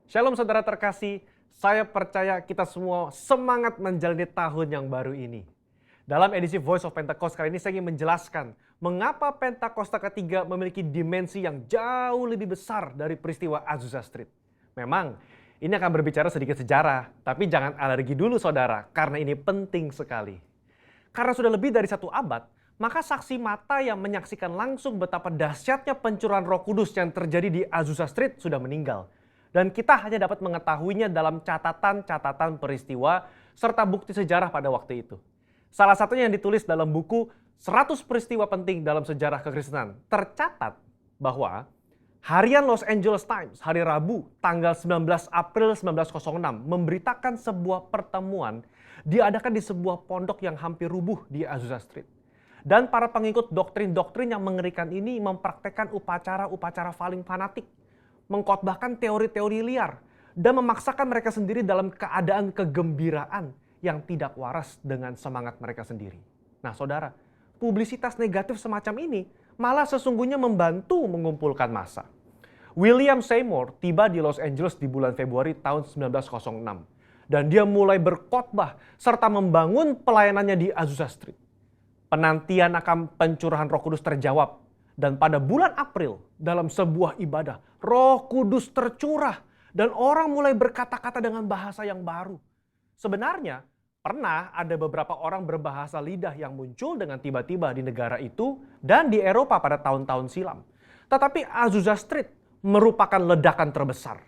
Shalom saudara terkasih, saya percaya kita semua semangat menjalani tahun yang baru ini. Dalam edisi Voice of Pentecost kali ini saya ingin menjelaskan mengapa Pentakosta ketiga memiliki dimensi yang jauh lebih besar dari peristiwa Azusa Street. Memang ini akan berbicara sedikit sejarah, tapi jangan alergi dulu saudara, karena ini penting sekali. Karena sudah lebih dari 1 abad, maka saksi mata yang menyaksikan langsung betapa dahsyatnya pencurahan Roh Kudus yang terjadi di Azusa Street sudah meninggal. Dan kita hanya dapat mengetahuinya dalam catatan-catatan peristiwa serta bukti sejarah pada waktu itu. Salah satunya yang ditulis dalam buku 100 peristiwa penting dalam sejarah kekristenan. Tercatat bahwa harian Los Angeles Times hari Rabu tanggal 19 April 1906 memberitakan sebuah pertemuan diadakan di sebuah pondok yang hampir rubuh di Azusa Street. Dan para pengikut doktrin-doktrin yang mengerikan ini mempraktekkan upacara-upacara paling fanatik, mengkhotbahkan teori-teori liar, dan memaksakan mereka sendiri dalam keadaan kegembiraan yang tidak waras dengan semangat mereka sendiri. Nah saudara, publisitas negatif semacam ini malah sesungguhnya membantu mengumpulkan massa. William Seymour tiba di Los Angeles di bulan Februari tahun 1906. Dan dia mulai berkhotbah serta membangun pelayanannya di Azusa Street. Penantian akan pencurahan Roh Kudus terjawab. Dan pada bulan April, dalam sebuah ibadah, Roh Kudus tercurah dan orang mulai berkata-kata dengan bahasa yang baru. Sebenarnya, pernah ada beberapa orang berbahasa lidah yang muncul dengan tiba-tiba di negara itu dan di Eropa pada tahun-tahun silam. Tetapi Azusa Street merupakan ledakan terbesar.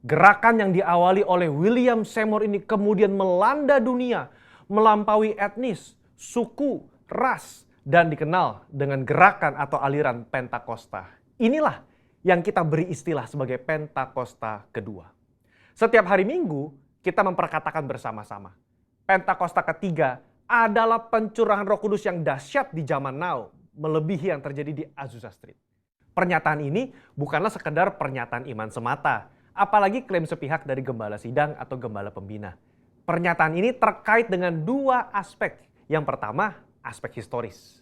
Gerakan yang diawali oleh William Seymour ini kemudian melanda dunia, melampaui etnis, suku, ras, dan dikenal dengan gerakan atau aliran Pentakosta. Inilah yang kita beri istilah sebagai Pentakosta kedua. Setiap hari Minggu kita memperkatakan bersama-sama. Pentakosta ketiga adalah pencurahan Roh Kudus yang dahsyat di zaman now, melebihi yang terjadi di Azusa Street. Pernyataan ini bukanlah sekedar pernyataan iman semata, apalagi klaim sepihak dari gembala sidang atau gembala pembina. Pernyataan ini terkait dengan 2 aspek. Yang pertama, aspek historis.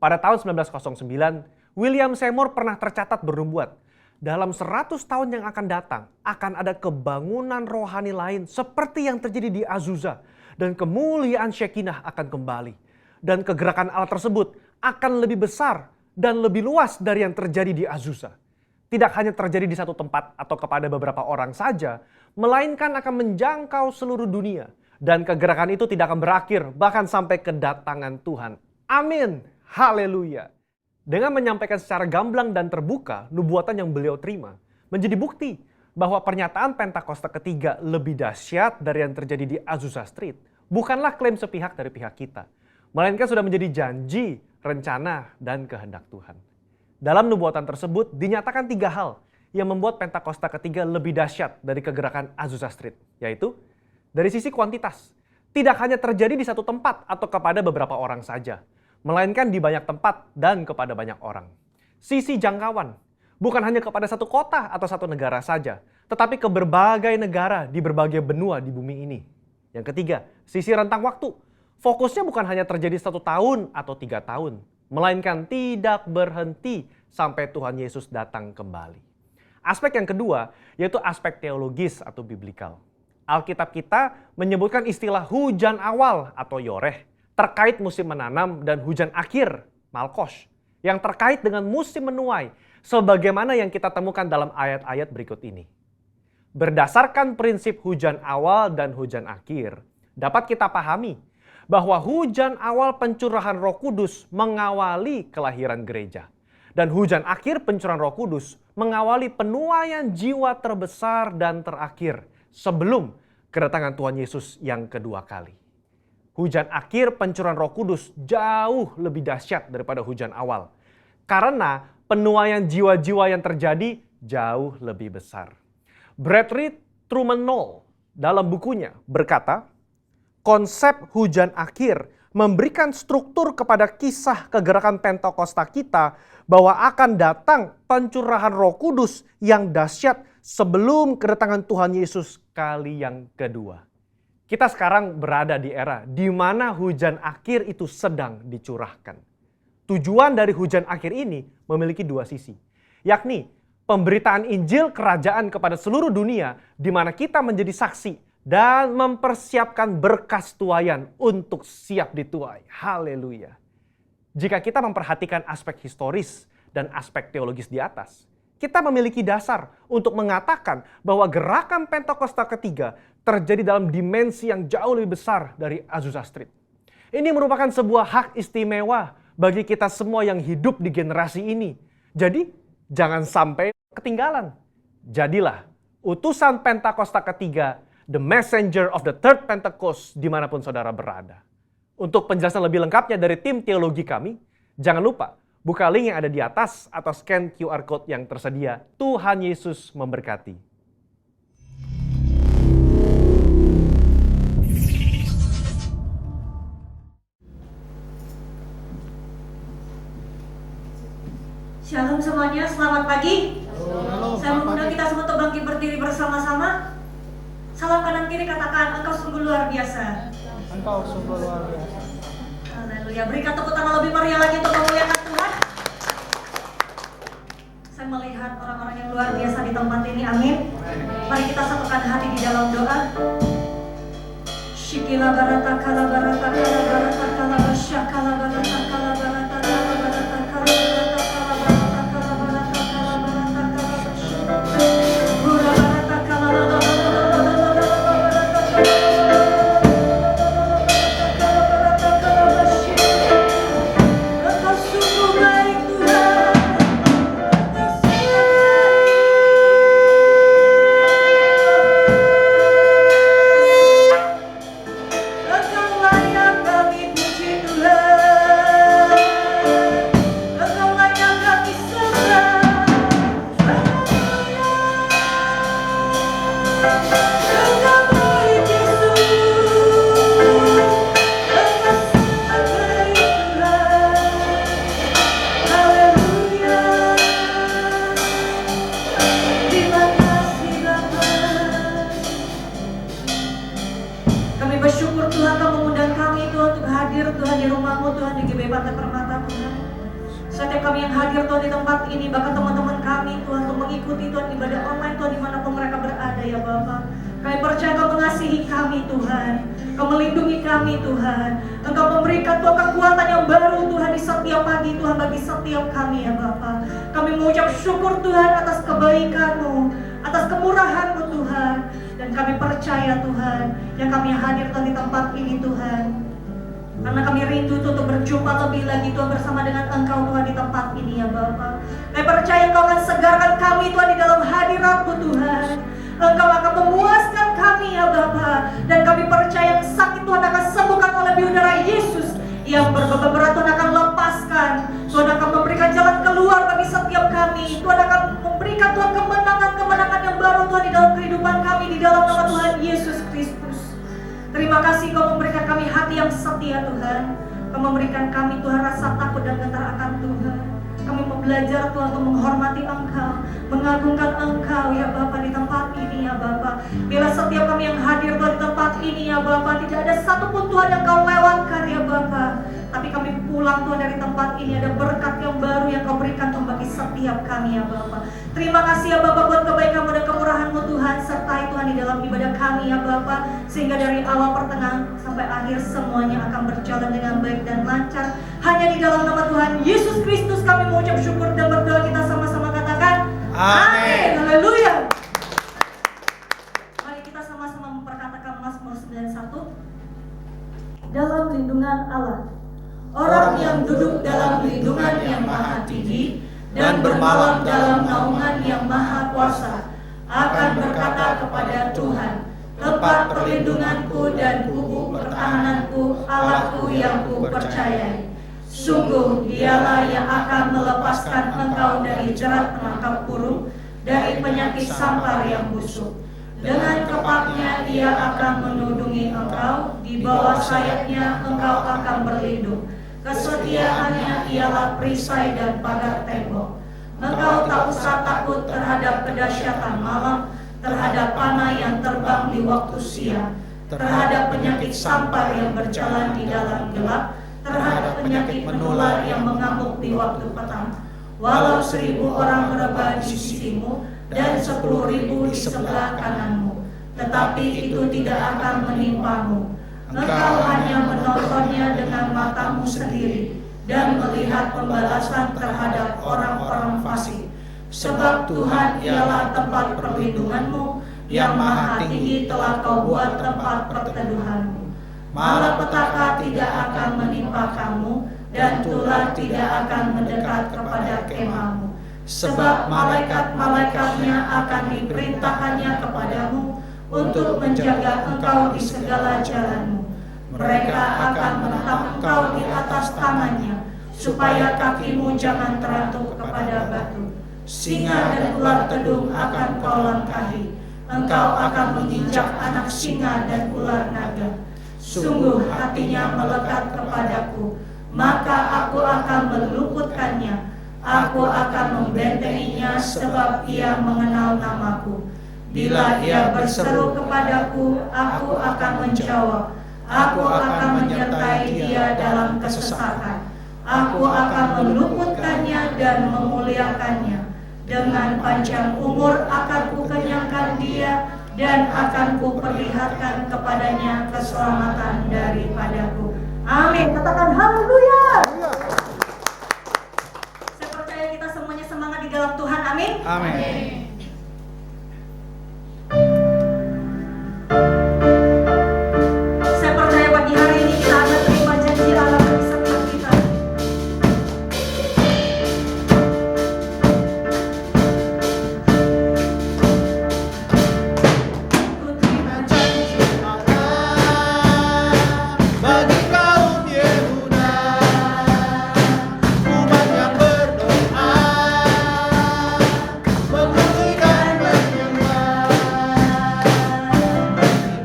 Pada tahun 1909, William Seymour pernah tercatat bernubuat, dalam 100 tahun yang akan datang, akan ada kebangunan rohani lain seperti yang terjadi di Azusa, dan kemuliaan Shekinah akan kembali. Dan kegerakan Allah tersebut akan lebih besar dan lebih luas dari yang terjadi di Azusa. Tidak hanya terjadi di satu tempat atau kepada beberapa orang saja, melainkan akan menjangkau seluruh dunia. Dan kegerakan itu tidak akan berakhir, bahkan sampai kedatangan Tuhan. Amin. Haleluya. Dengan menyampaikan secara gamblang dan terbuka nubuatan yang beliau terima, menjadi bukti bahwa pernyataan Pentakosta ketiga lebih dahsyat dari yang terjadi di Azusa Street bukanlah klaim sepihak dari pihak kita, melainkan sudah menjadi janji, rencana, dan kehendak Tuhan. Dalam nubuatan tersebut dinyatakan 3 hal yang membuat Pentakosta ketiga lebih dahsyat dari kegerakan Azusa Street, yaitu dari sisi kuantitas, tidak hanya terjadi di satu tempat atau kepada beberapa orang saja, melainkan di banyak tempat dan kepada banyak orang. Sisi jangkauan, bukan hanya kepada satu kota atau satu negara saja, tetapi ke berbagai negara di berbagai benua di bumi ini. Yang ketiga, sisi rentang waktu. Fokusnya bukan hanya terjadi 1 tahun atau 3 tahun, melainkan tidak berhenti sampai Tuhan Yesus datang kembali. Aspek yang kedua, yaitu aspek teologis atau biblikal. Alkitab kita menyebutkan istilah hujan awal atau yoreh terkait musim menanam dan hujan akhir, malkos, yang terkait dengan musim menuai, sebagaimana yang kita temukan dalam ayat-ayat berikut ini. Berdasarkan prinsip hujan awal dan hujan akhir, dapat kita pahami bahwa hujan awal pencurahan Roh Kudus mengawali kelahiran gereja. Dan hujan akhir pencurahan Roh Kudus mengawali penuaian jiwa terbesar dan terakhir sebelum kedatangan Tuhan Yesus yang kedua kali. Hujan akhir pencurahan Roh Kudus jauh lebih dahsyat daripada hujan awal. Karena penuaian jiwa-jiwa yang terjadi jauh lebih besar. Bradley Truman Knoll dalam bukunya berkata, konsep hujan akhir memberikan struktur kepada kisah kegerakan Pentakosta kita bahwa akan datang pencurahan Roh Kudus yang dahsyat sebelum kedatangan Tuhan Yesus kali yang kedua. Kita sekarang berada di era di mana hujan akhir itu sedang dicurahkan. Tujuan dari hujan akhir ini memiliki 2 sisi, yakni pemberitaan Injil Kerajaan kepada seluruh dunia, di mana kita menjadi saksi dan mempersiapkan berkas tuaian untuk siap dituai. Haleluya. Jika kita memperhatikan aspek historis dan aspek teologis di atas, kita memiliki dasar untuk mengatakan bahwa gerakan Pentakosta ketiga terjadi dalam dimensi yang jauh lebih besar dari Azusa Street. Ini merupakan sebuah hak istimewa bagi kita semua yang hidup di generasi ini. Jadi, jangan sampai ketinggalan. Jadilah utusan Pentakosta ketiga, the messenger of the third Pentecost, dimanapun saudara berada. Untuk penjelasan lebih lengkapnya dari tim teologi kami, jangan lupa buka link yang ada di atas atau scan QR Code yang tersedia. Tuhan Yesus memberkati. Shalom semuanya, selamat pagi. Saya mengundang kita semua untuk bangkit berdiri bersama-sama. Salam kanan kiri, katakan, engkau sungguh luar biasa. Engkau sungguh luar biasa. Haleluya, berikan tepuk tangan lebih meriah lagi untuk memuliakan Tuhan. Saya melihat orang-orang yang luar biasa di tempat ini, amin. Mari kita satukan hati di dalam doa. Shikila barata kala barata kala barata kala basya kala barata kala barata kala barata kala barata. Karena kami rindu untuk berjumpa lebih lagi Tuhan bersama dengan Engkau Tuhan di tempat ini ya Bapa. Kami percaya Engkau akan segarkan kami Tuhan di dalam hadirat-Mu Tuhan. Engkau akan memuaskan kami ya Bapa. Dan kami percaya yang sakit Tuhan akan sembuhkan oleh biudara Yesus. Yang berat Tuhan akan lepaskan. Tuhan akan memberikan jalan keluar bagi setiap kami. Tuhan akan memberikan Tuhan kemenangan-kemenangan yang baru Tuhan di dalam kehidupan kami di dalam nama Tuhan Yesus Kristus. Terima kasih Kau memberikan kami hati yang setia Tuhan. Kau memberikan kami Tuhan rasa takut dan gentar akan Tuhan. Kami mau belajar Tuhan untuk menghormati Engkau, mengagungkan Engkau ya Bapa di tempat ini ya Bapa. Bila setiap kami yang hadir Tuhan di tempat ini ya Bapa, tidak ada satupun Tuhan yang Kau lewatkan ya Bapa. Tapi kami pulang Tuhan dari tempat ini ada berkat yang baru yang Kau berikan Tuhan bagi setiap kami ya Bapa. Terima kasih ya Bapa buat kebaikan-Mu dan kemurahan-Mu Tuhan. Sertai Tuhan di dalam ibadah kami ya Bapa. Sehingga dari awal pertengahan sampai akhir semuanya akan berjalan dengan baik dan lancar. Hanya di dalam nama Tuhan Yesus Kristus kami mengucap syukur dan berdoa, kita sama-sama katakan amin. Haleluya. Mari kita sama-sama memperkatakan Mazmur 91. Dalam lindungan Allah, orang yang duduk dalam lindungan yang maha tinggi dan bermalam dalam naungan yang maha kuasa akan berkata kepada Tuhan, tempat perlindunganku dan kubu pertahananku, Allahku yang ku percayai. Sungguh dialah yang akan melepaskan engkau dari jerat penangkap burung, dari penyakit sampar yang busuk. Dengan kepaknya ia akan menudungi engkau, di bawah sayapnya engkau akan berlindung. Kesetiaannya ialah perisai dan pagar tembok. Engkau tak usah takut terhadap kedahsyatan malam, terhadap panah yang terbang di waktu siang, terhadap penyakit sampar yang berjalan di dalam gelap, terhadap penyakit menular yang mengamuk di waktu petang. walau 1000 orang merebah di sisimu dan 10.000 di sebelah kananmu, tetapi itu tidak akan menimpamu. Engkau hanya menontonnya dengan matamu sendiri dan melihat pembalasan terhadap orang-orang fasik. Sebab Tuhan ialah tempat perlindunganmu, yang maha tinggi telah kau buat tempat perteduhanmu. Malapetaka tidak akan menimpa kamu, dan tulah tidak akan mendekat kepada kemahmu. Sebab malaikat-malaikatnya akan diperintahkannya kepadamu untuk menjaga engkau di segala jalanmu. Mereka akan menetap engkau di atas tangannya, supaya kakimu jangan terantuk kepada batu. Singa dan ular tedung akan kau langkahi. Engkau akan menginjak anak singa dan ular naga. Sungguh hatinya melekat kepadaku, maka aku akan meluputkannya. Aku akan membentenginya sebab ia mengenal namaku. Bila ia berseru kepadaku, aku akan menjawab. Aku akan menyertai dia dalam kesesakan. Aku akan meluputkannya dan memuliakannya. Dengan panjang umur akan kukenyangkan dia, dan akan kuperlihatkan kepadanya keselamatan daripadaku. Amin. Katakan haleluya. Saya percaya kita semuanya semangat di dalam Tuhan. Amin. Amin. Saya percaya pagi hari ini kita akan terima janji Allah bagi setiap kita. Ku terima janji Bagi kaum Yehuda, umat yang berdoa, memuji dan menyembah.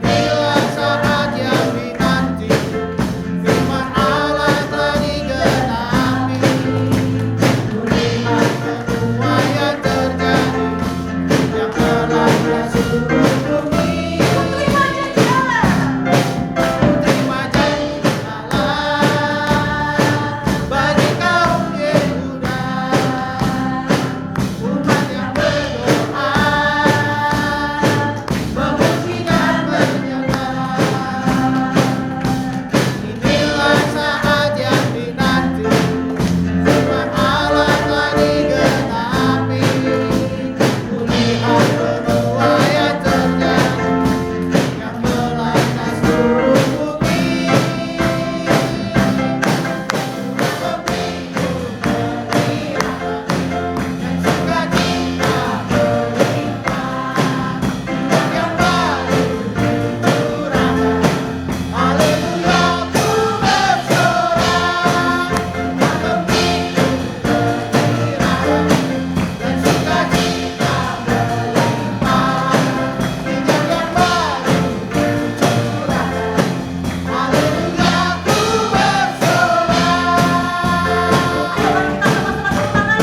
Inilah saat yang dinanti, firman Allah telah digenapi. Kulihat semua yang terjadi, yang melanda seluruh bumi. terima janji Allah. Terima janji Allah bagi kaum Yehuda, umat yang berdoa, memuji dan menyembah. Inilah saat yang dinanti, firman Allah telah digenapi. Kulihat benua yang terjadi, yang melanda seluruh bumi. Dan sukacita berlimpah, yang baru curahkan. Haleluya, ku bersorak, menggembira dan sukacita berlimpah, minyak yang baru curahkan. Haleluya, ku bersorak. Ayo mari kita sama-sama tepuk tangan.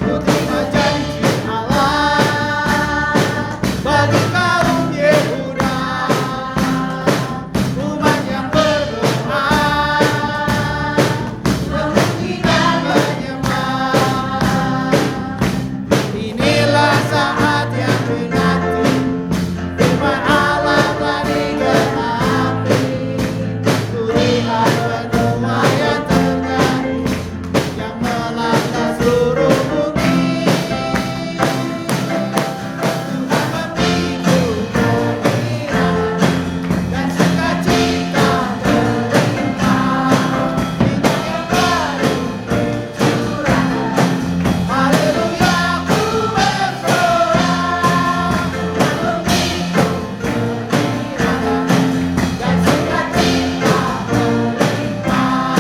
Ku terima janji Allah bagi kaum Yehuda, umat yang berdoa, memuji dan menyembah. Inilah saat yang dinanti, firman Allah telah digenapi. Kulihat benua yang terjadi, yang melanda seluruh bumi. Tuhan memberiku kegembiraan dan sukacita berlimpah, minyak yang baru curahkan. Haleluya, ku bersorak, memberiku kegembiraan dan sukacita berlimpah,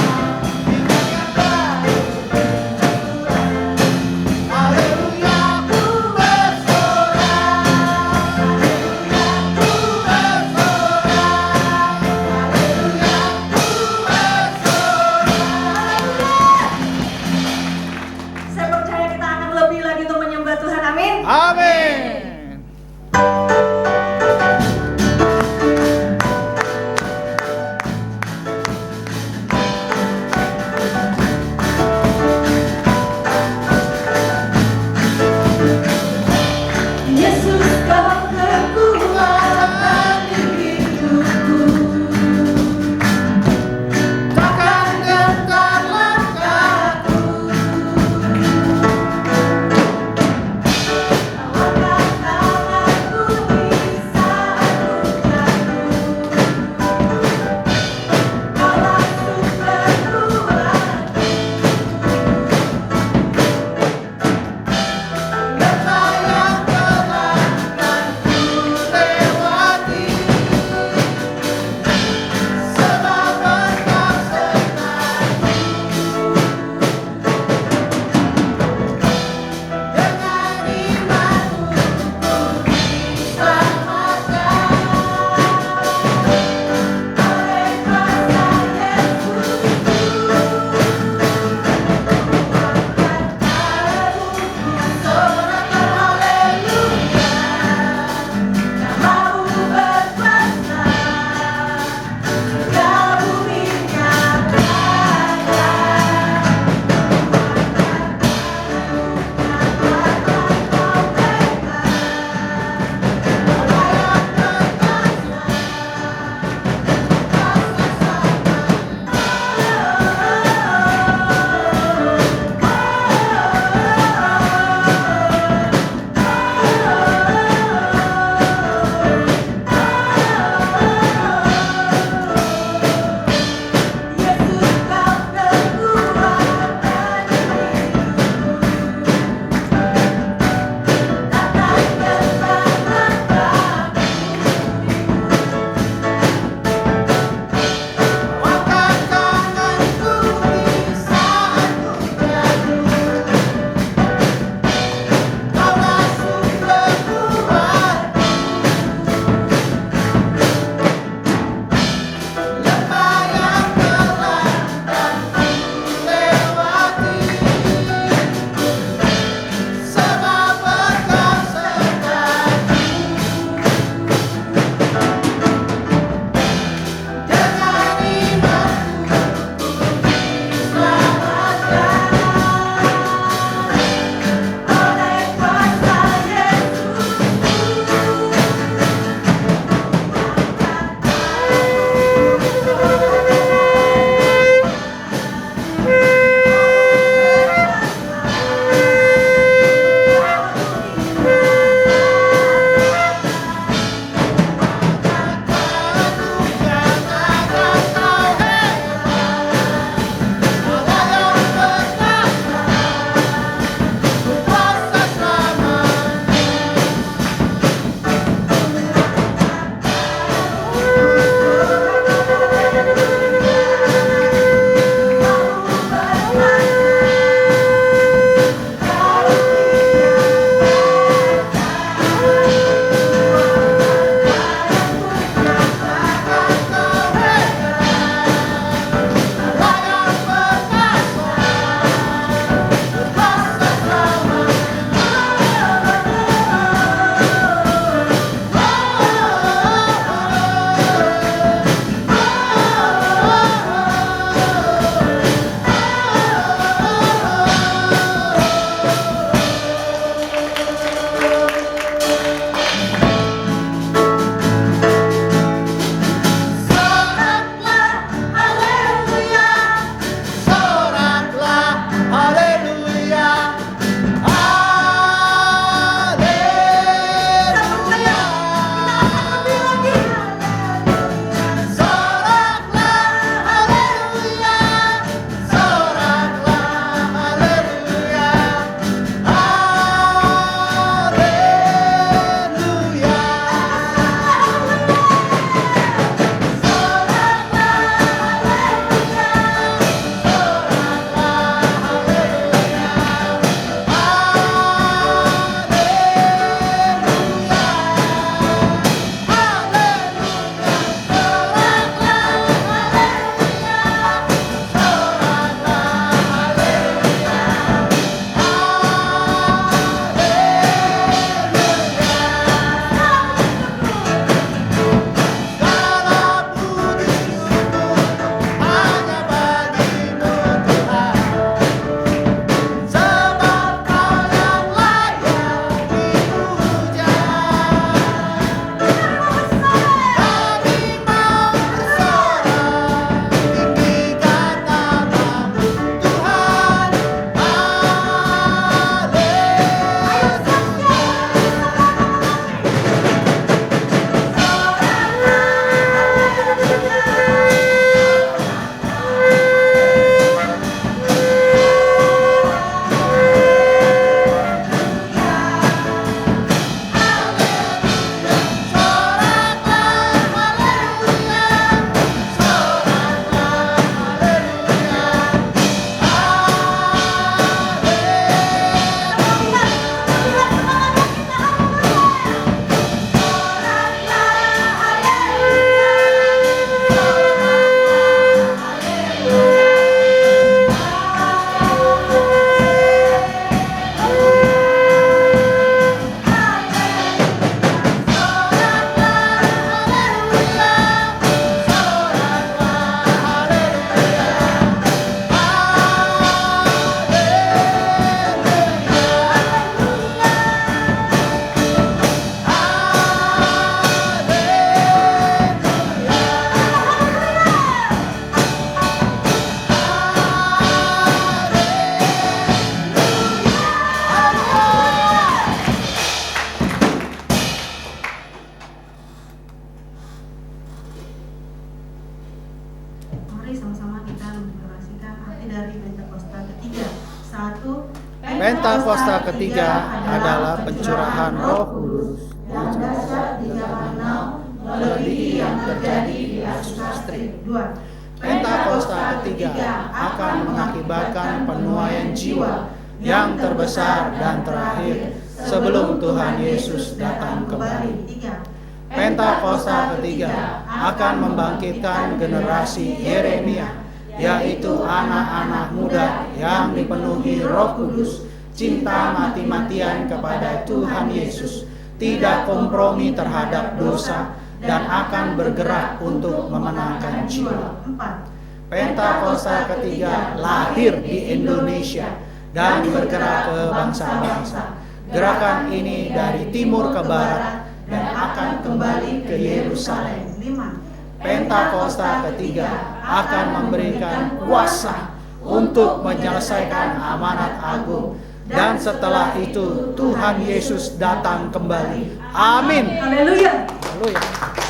minyak yang baru curahkan. Haleluya, ku bersorak, haleluya, ku bersorak, haleluya, ku bersorak. Saya percaya kita akan lebih lagi untuk menyembah Tuhan. Amin. Amin. Pentakosta ketiga adalah pencurahan Roh Kudus. yang dahsyat di zaman now melebihi yang terjadi di Asusastri. 2. Pentakosta ketiga akan mengakibatkan penuaian jiwa yang terbesar dan terakhir sebelum Tuhan Yesus datang kembali. 3. Pentakosta ketiga akan membangkitkan generasi Yeremia, yaitu anak-anak muda yang dipenuhi Roh Kudus, cinta mati-matian kepada Tuhan Yesus, tidak kompromi terhadap dosa, dan akan bergerak untuk memenangkan jiwa. 4. Pentakosta ketiga lahir di Indonesia dan bergerak ke bangsa-bangsa. Gerakan ini dari timur ke barat dan akan kembali ke Yerusalem. 5. Pentakosta ketiga akan memberikan kuasa untuk menyelesaikan amanat agung, dan setelah itu Tuhan Yesus datang kembali. Amin. Haleluya. Haleluya.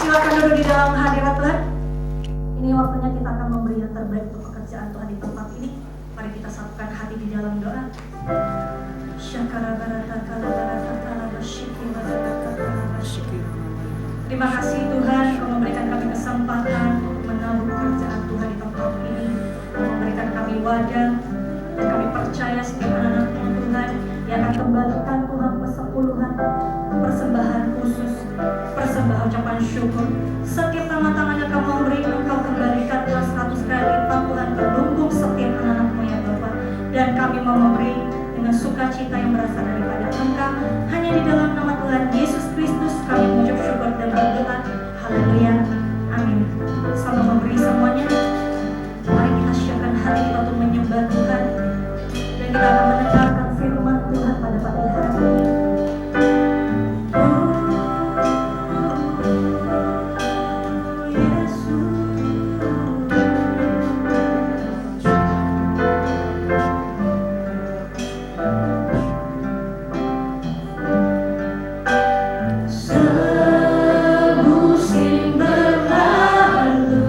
Silakan duduk di dalam hadirat Tuhan. Ini waktunya kita akan memberi yang terbaik untuk pekerjaan Tuhan di tempat ini. Mari kita satukan hati di dalam doa. Terima kasih Tuhan, Kau memberikan kami kesempatan untuk menabur pekerjaan Tuhan di tempat ini. Kau memberikan kami wadah, dan kami percaya setiap anak-anak Tuhan yang akan kembalikan Tuhan persepuluhan, persembahan khusus, persembahan ucapan syukur. Setiap tangan yang Kau memberi, Engkau kembalikan Tuhan 100 kali lipat Tuhan ke lumbung setiap anak-anak-Mu ya Bapak. Dan kami mau memberi dengan sukacita yang berasal daripada Engkau. Hanya di dalam nama Tuhan Yesus Kristus kami mengucap syukur dan berdoa. Haleluya. Amin. Sama memberi semuanya. Mari kita siapkan hati kita untuk menyembah Tuhan. Dan kita akan mendengarkan firman Tuhan pada pagi hari ini. Semusim berlalu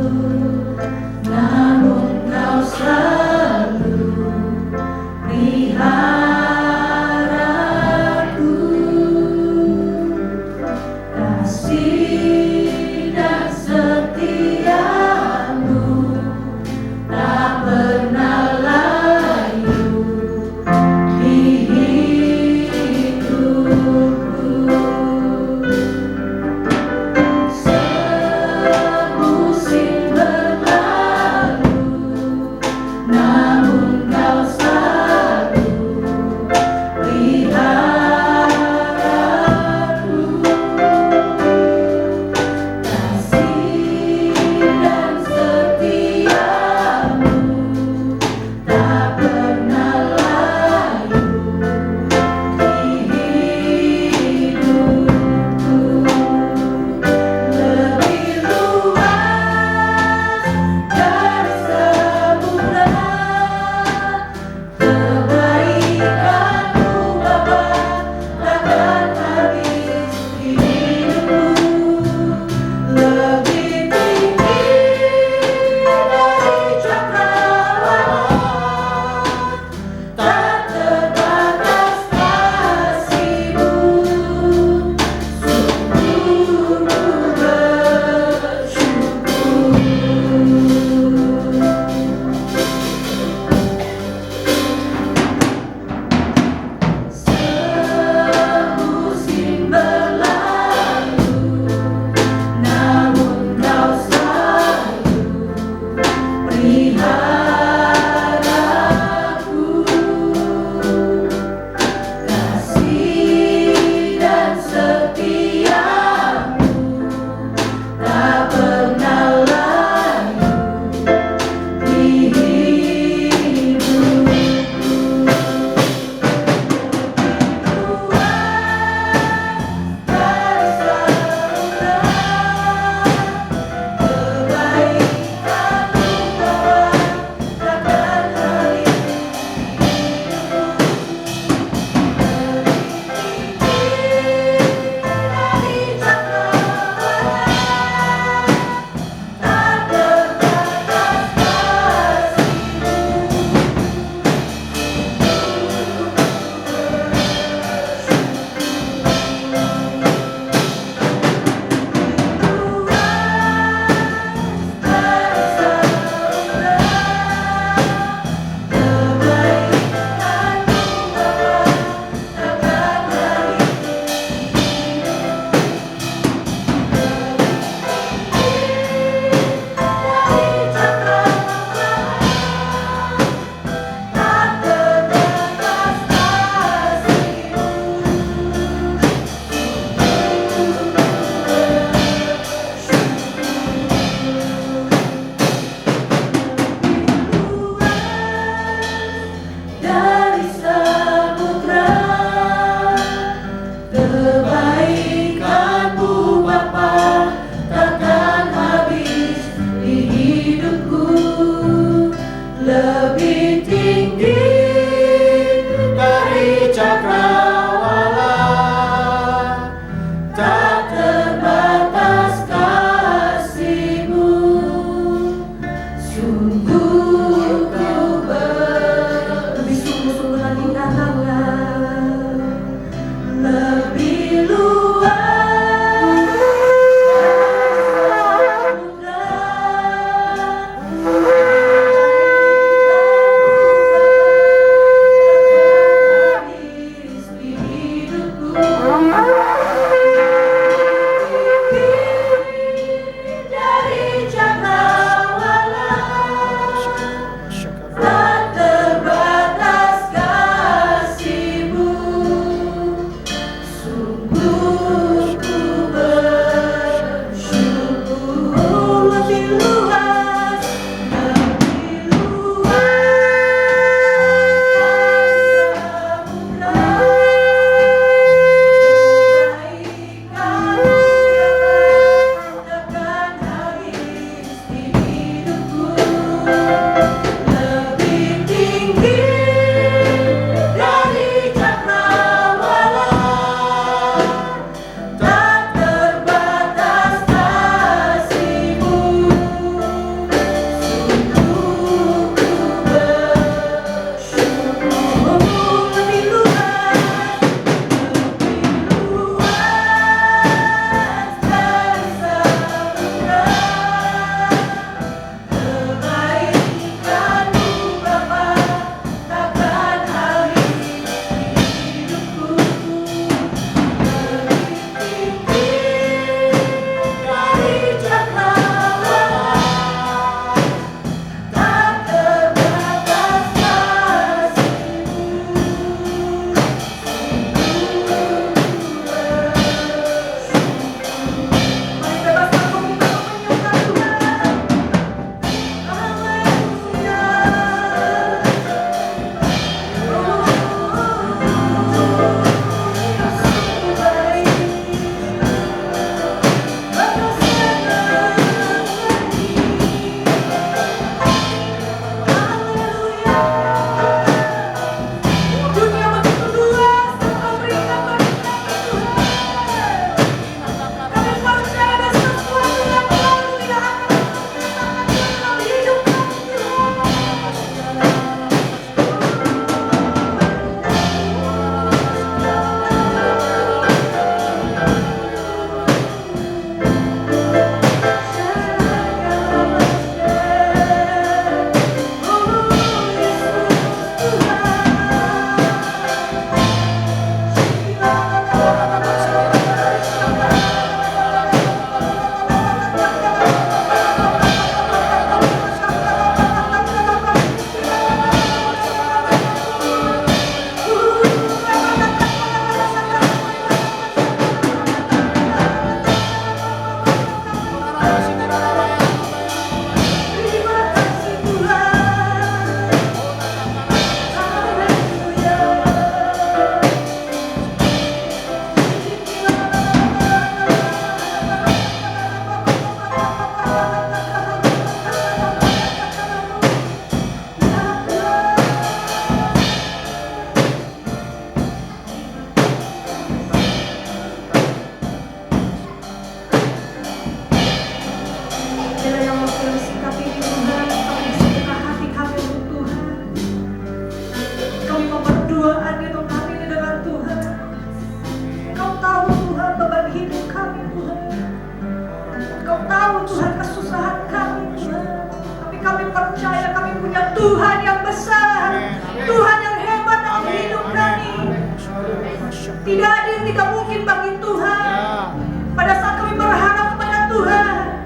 Tidak ada yang tidak mungkin bagi Tuhan. Ya. Pada saat kami berharap kepada Tuhan,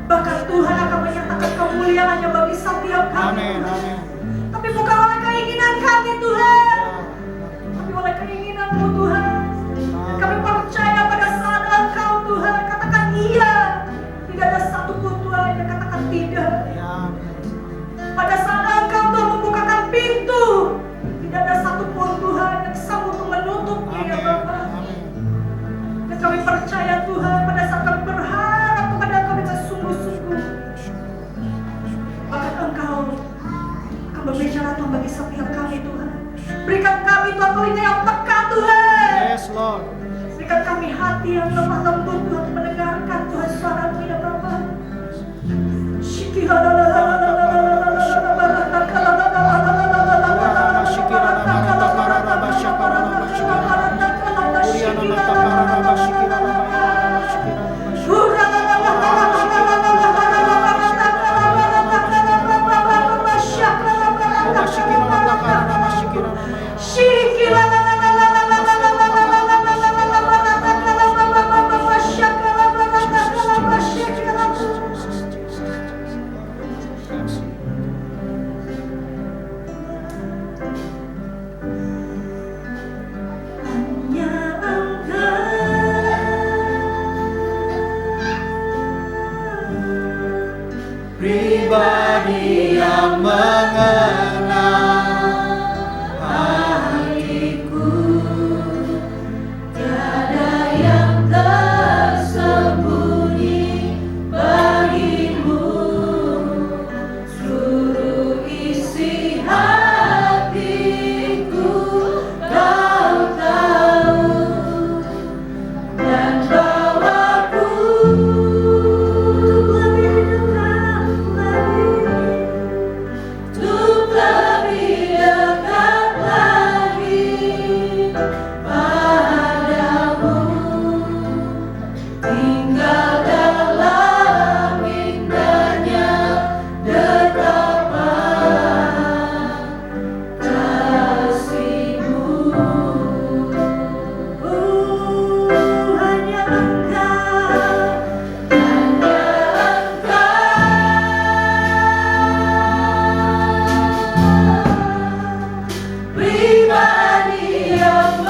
bahkan Tuhan akan menyatakan kemuliaannya bagi setiap kami. Amin, amin. Tapi bukan oleh keinginan kami Tuhan, tapi oleh keinginan-Mu Tuhan. Dan kami percaya pada saat Engkau Tuhan katakan iya, tidak ada satupun Tuhan yang katakan tidak. Ya. Pada saat Engkau Tuhan membukakan pintu, tidak ada satupun Tuhan yang sanggup untuk menutupnya ya Amin. Bapa. Amin. Dan kami percaya Tuhan pada saat kami berharap kepada Engkau dengan sungguh-sungguh, bahkan Engkau akan berbicara Tuhan bagi setiap kami Tuhan. Berikan kami Tuhan telinga yang peka Tuhan. Yes, Lord. Berikan kami hati yang lemah lembut Tuhan untuk mendengarkan Tuhan suara-Mu ya Bapa. Pribadi yang mengenal hatiku, Tiada yang tersembunyi bagimu, seluruh isi hatiku Kau tahu, dan bawaku untuk lebih dekat lagi padamu, tinggal dalam indahnya detapan kasih-Mu. Hanya Engkau, Pribadi yang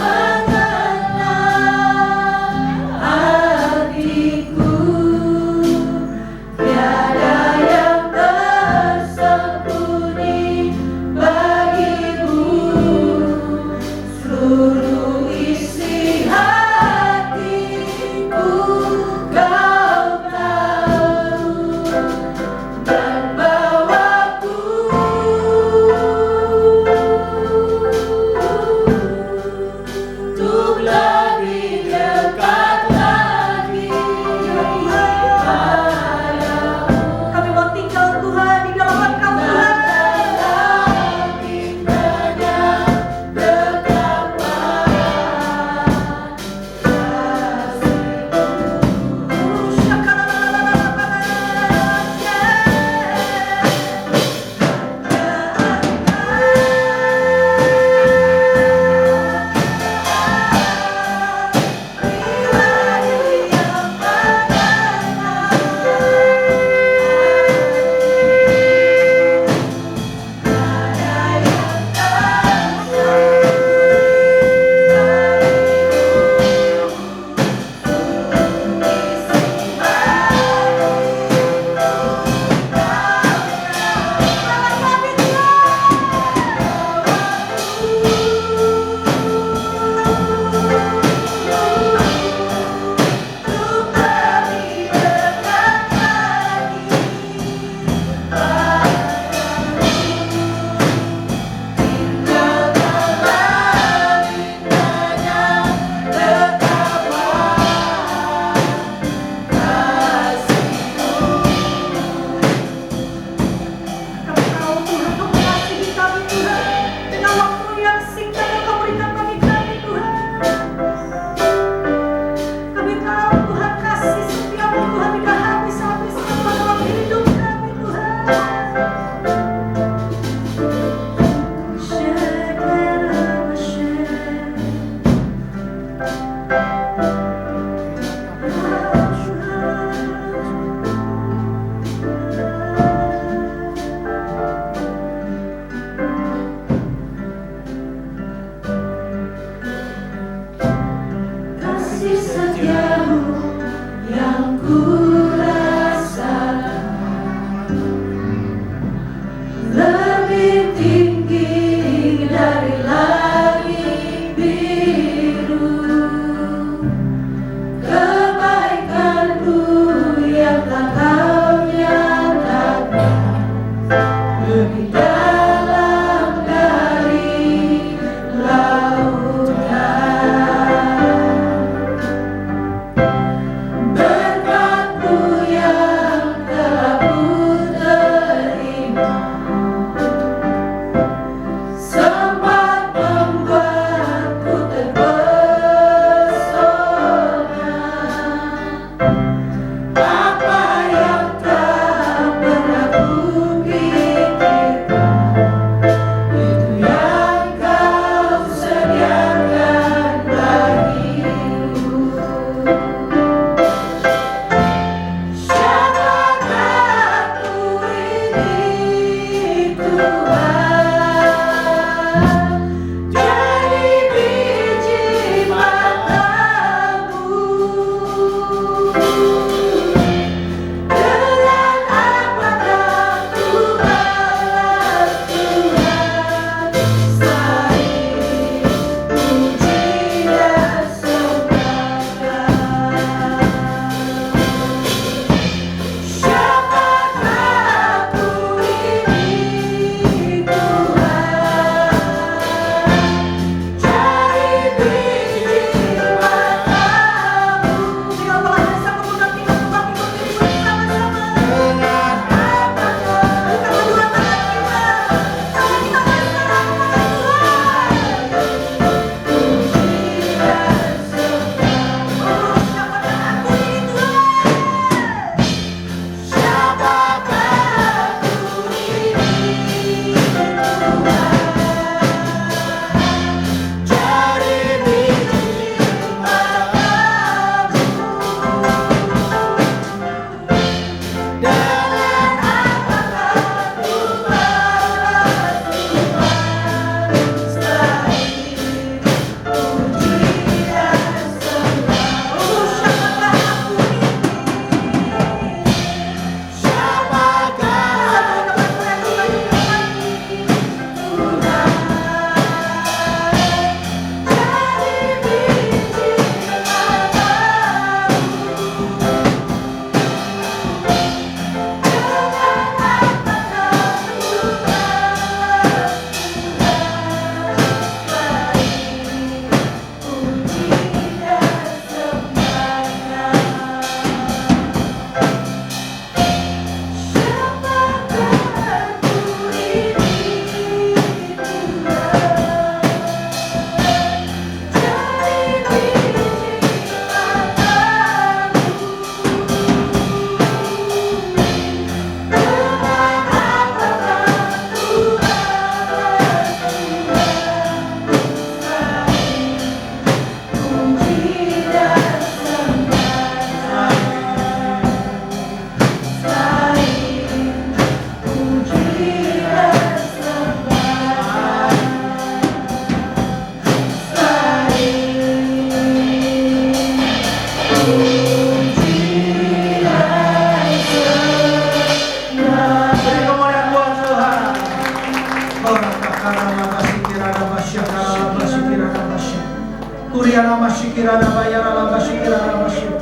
Kuriana masyikira bayara la masyikira masyik.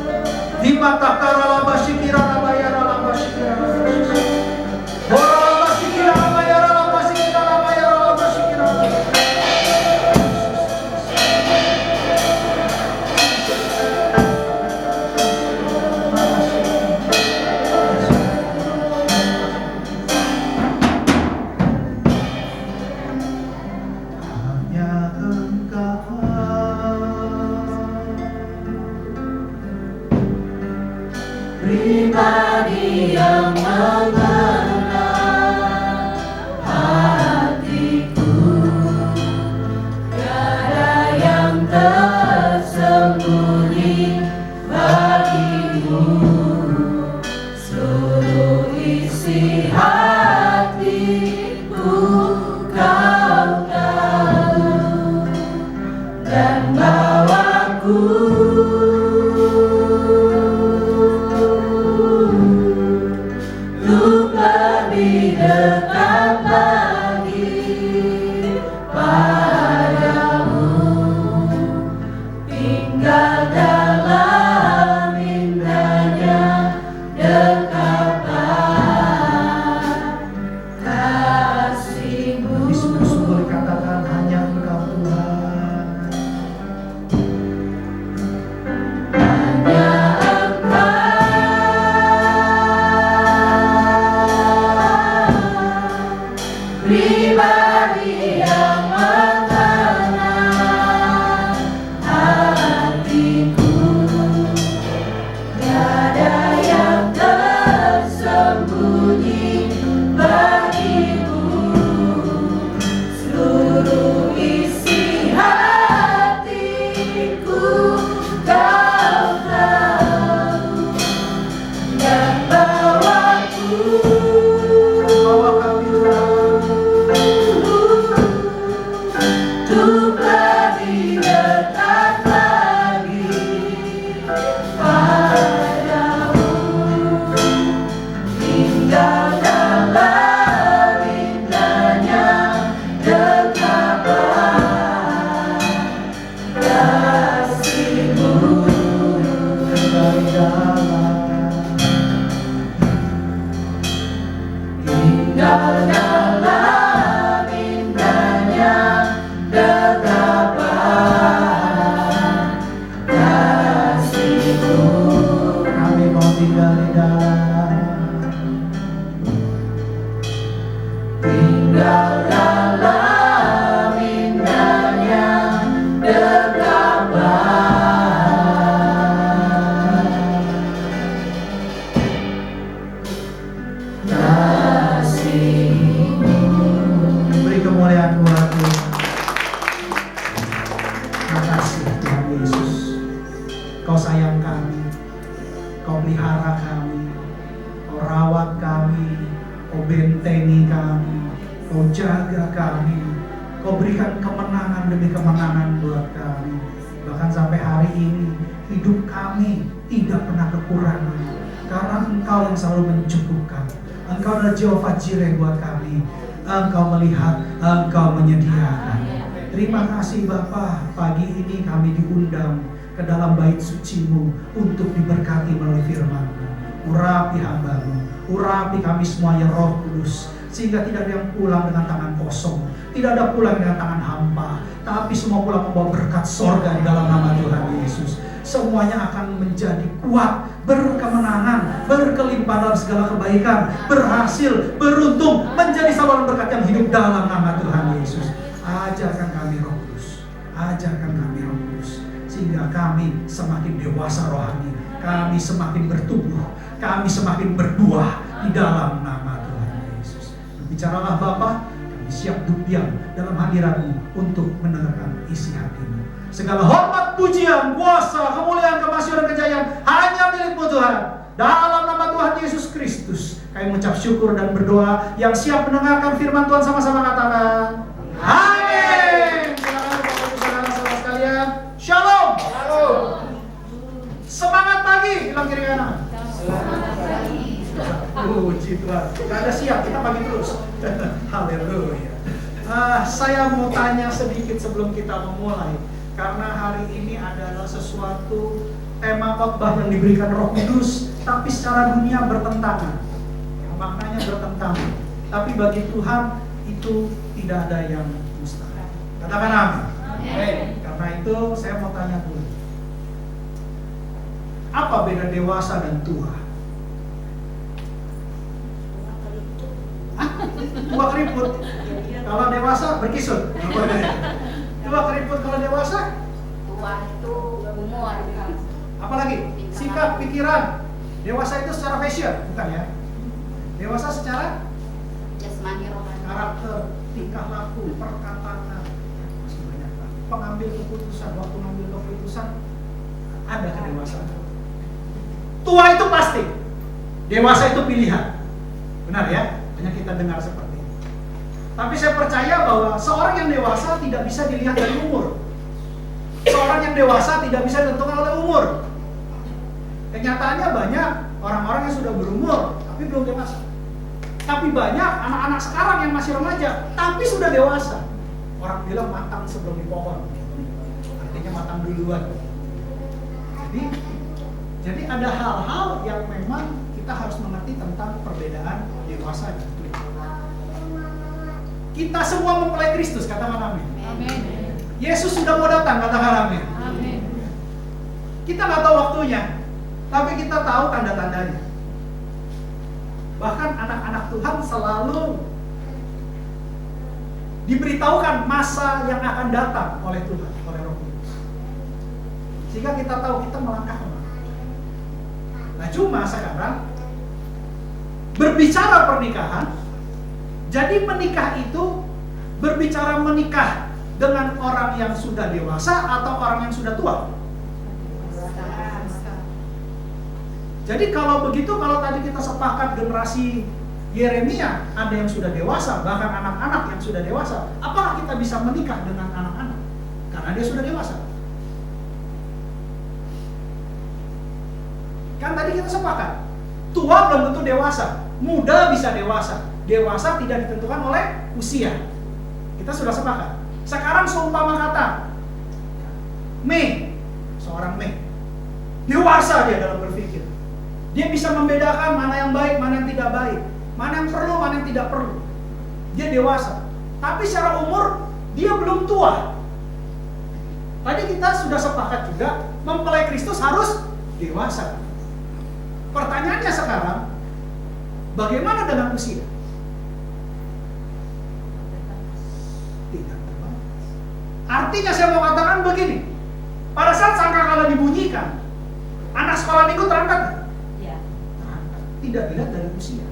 Di mata kara la masyikira bayara la masyikira masyik. Ora la masyikira bayara la masyikira bayara la masyikira. Hanya Engkau pribadi yang mengenal hatiku, tiada yang tersembunyi bagimu, seluruh isi hatiku kau tahu dan bawaku lebih dekat lagi padamu, tinggal dalam indahnya dekatlah kasih-Mu. Di sungguh-sungguh dikatakan hanya Engkau Tuhan. Hanya pribadi yang mengenal hatiku, tiada yang tersembunyi bagimu, seluruh isi hatiku kau tahu dan bawaku Bawa kami untuk lebih dekat lagi padamu, tinggal dalam indahnya dekatlah kasih-Mu. dari dalam. Tinggal dalam indahnya dekatlah kasih-Mu. Kami mau tinggal di dalam. Tinggal dalam indahnya dekatlah kasih-Mu. Beri kemuliaan buat Tuhan. Terima kasih Tuhan Yesus. Kau sayang kami, Kau pelihara kami, Kau rawat kami, Kau bentengi kami, Kau jaga kami, Kau berikan kemenangan demi kemenangan buat kami. Bahkan sampai hari ini hidup kami tidak pernah kekurangan karena Engkau yang selalu mencukupkan. Engkau adalah Jehovah Jireh buat kami. Engkau melihat, Engkau menyediakan. Terima kasih Bapa, pagi ini kami diundang ke dalam bait suci-Mu untuk diberkati melalui firman-Mu. Urapi hamba-Mu, urapi kami semuanya Roh Kudus, sehingga tidak ada yang pulang dengan tangan kosong, tidak ada pulang dengan tangan hampa, tapi semua pulang membawa berkat sorga di dalam nama Tuhan Yesus. Semuanya akan menjadi kuat, berkemenangan, berkelimpahan dalam segala kebaikan, berhasil, beruntung, menjadi saluran berkat yang hidup dalam nama Tuhan Yesus. Ajarkan kami Roh Kudus, ajarkan kami Roh Kudus, sehingga kami semakin dewasa rohani, kami semakin bertumbuh, kami semakin berbuah di dalam nama Tuhan Yesus. Bicaralah Bapa, kami siap duduk diam dalam hadirat-Mu untuk mendengarkan isi hati-Mu. Segala hormat, pujian, kuasa, kemuliaan, kemasyhuran, kejayaan hanya milik-Mu Tuhan. Dalam nama Tuhan Yesus Kristus, kami mengucap syukur dan berdoa. Yang siap mendengarkan firman Tuhan sama-sama katakan amin. Silakan Bapak Ibu saudara sekalian. Shalom. Semangat pagi, bilang kiri kanan. Puji Tuhan. Gak ada siap, kita pagi terus. Haleluya. Saya mau tanya sedikit sebelum kita memulai, karena hari ini sesuatu tema khotbah yang diberikan Roh Kudus, tapi secara dunia bertentangan. Maknanya bertentangan. Tapi bagi Tuhan itu tidak ada yang mustahil. Katakan amin. Karena itu saya mau tanya dulu. Apa beda dewasa dan tua? Tua keriput. Kalau dewasa berkisut. Tua keriput kalau dewasa? Tua itu umur. Apalagi? Sikap, pikiran. Dewasa itu secara fashion, bukan ya? Dewasa secara Jasmani rohani. karakter, tingkah laku, perkataan, masih banyak lah. Pengambil keputusan, waktu mengambil keputusan ada kedewasaan. Tua itu pasti, dewasa itu pilihan. Benar ya? Hanya kita dengar seperti itu. Tapi saya percaya bahwa seorang yang dewasa tidak bisa dilihat dari umur. Seorang yang dewasa tidak bisa ditentukan oleh umur. Kenyataannya banyak orang-orang yang sudah berumur tapi belum dewasa. Tapi banyak anak-anak sekarang yang masih remaja tapi sudah dewasa. Orang bilang matang sebelum di pohon. Artinya matang duluan. Jadi ada hal-hal yang memang kita harus mengerti tentang perbedaan dewasa dan tua. Kita semua mempelai Kristus, katakan amin. Amin. Yesus sudah mau datang, katakan amin. Amin. Kita nggak tahu waktunya, tapi kita tahu tanda-tandanya. Bahkan anak-anak Tuhan selalu diberitahukan masa yang akan datang oleh Tuhan, oleh Roh Kudus. Sehingga kita tahu kita melangkah kemana. Nah cuma sekarang berbicara pernikahan, jadi menikah itu berbicara menikah dengan orang yang sudah dewasa atau orang yang sudah tua. Jadi kalau begitu, kalau tadi kita sepakat generasi Yeremia ada yang sudah dewasa, bahkan anak-anak yang sudah dewasa, apakah kita bisa menikah dengan anak-anak? Karena dia sudah dewasa. Kan tadi kita sepakat, tua belum tentu dewasa, muda bisa dewasa. Dewasa tidak ditentukan oleh usia. Kita sudah sepakat. Sekarang seumpama kata Mei, seorang Mei, dewasa dia dalam berpikir. Dia bisa membedakan mana yang baik, mana yang tidak baik, mana yang perlu, mana yang tidak perlu. Dia dewasa. Tapi secara umur dia belum tua. Tadi kita sudah sepakat juga mempelai Kristus harus dewasa. Pertanyaannya sekarang, bagaimana dengan usia? Tidak terbatas. Artinya saya mau katakan begini, pada saat sangkakala dibunyikan, anak sekolah minggu terangkat? Terangkat. Tidak dilihat dari usia,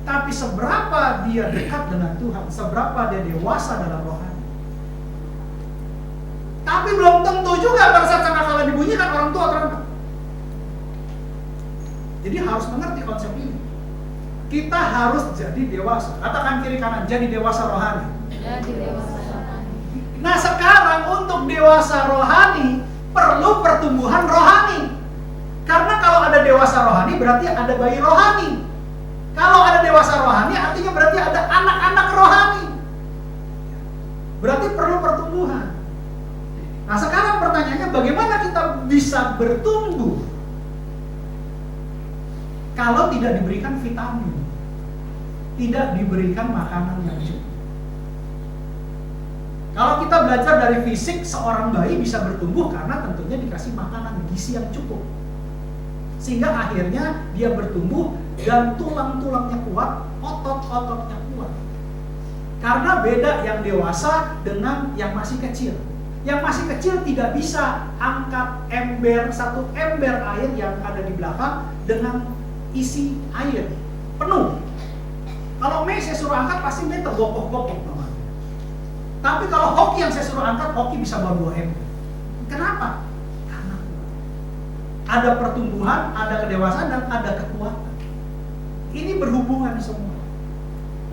tapi seberapa dia dekat dengan Tuhan, seberapa dia dewasa dalam rohani. Tapi belum tentu juga pada saat sangkakala dibunyikan orang tua terangkat. Jadi harus mengerti konsep ini. Kita harus jadi dewasa. Katakan kiri kanan, jadi dewasa rohani. Jadi dewasa rohani. Nah sekarang untuk dewasa rohani perlu pertumbuhan rohani. Karena kalau ada dewasa rohani berarti ada bayi rohani. Kalau ada dewasa rohani artinya berarti ada anak-anak rohani. Berarti perlu pertumbuhan. Nah sekarang pertanyaannya, bagaimana kita bisa bertumbuh kalau tidak diberikan vitamin, tidak diberikan makanan yang cukup? Kalau kita belajar dari fisik, seorang bayi bisa bertumbuh karena tentunya dikasih makanan gizi yang cukup, sehingga akhirnya dia bertumbuh dan tulang-tulangnya kuat, otot-ototnya kuat. Karena beda yang dewasa dengan yang masih kecil. Yang masih kecil tidak bisa angkat satu ember air yang ada di belakang dengan isi air penuh. Kalau Mei saya suruh angkat pasti Mei tergopok-gopok teman. Tapi kalau hoki yang saya suruh angkat, hoki bisa bawa 2 ember. Kenapa? Karena ada pertumbuhan, ada kedewasaan, dan ada kekuatan. Ini berhubungan semua.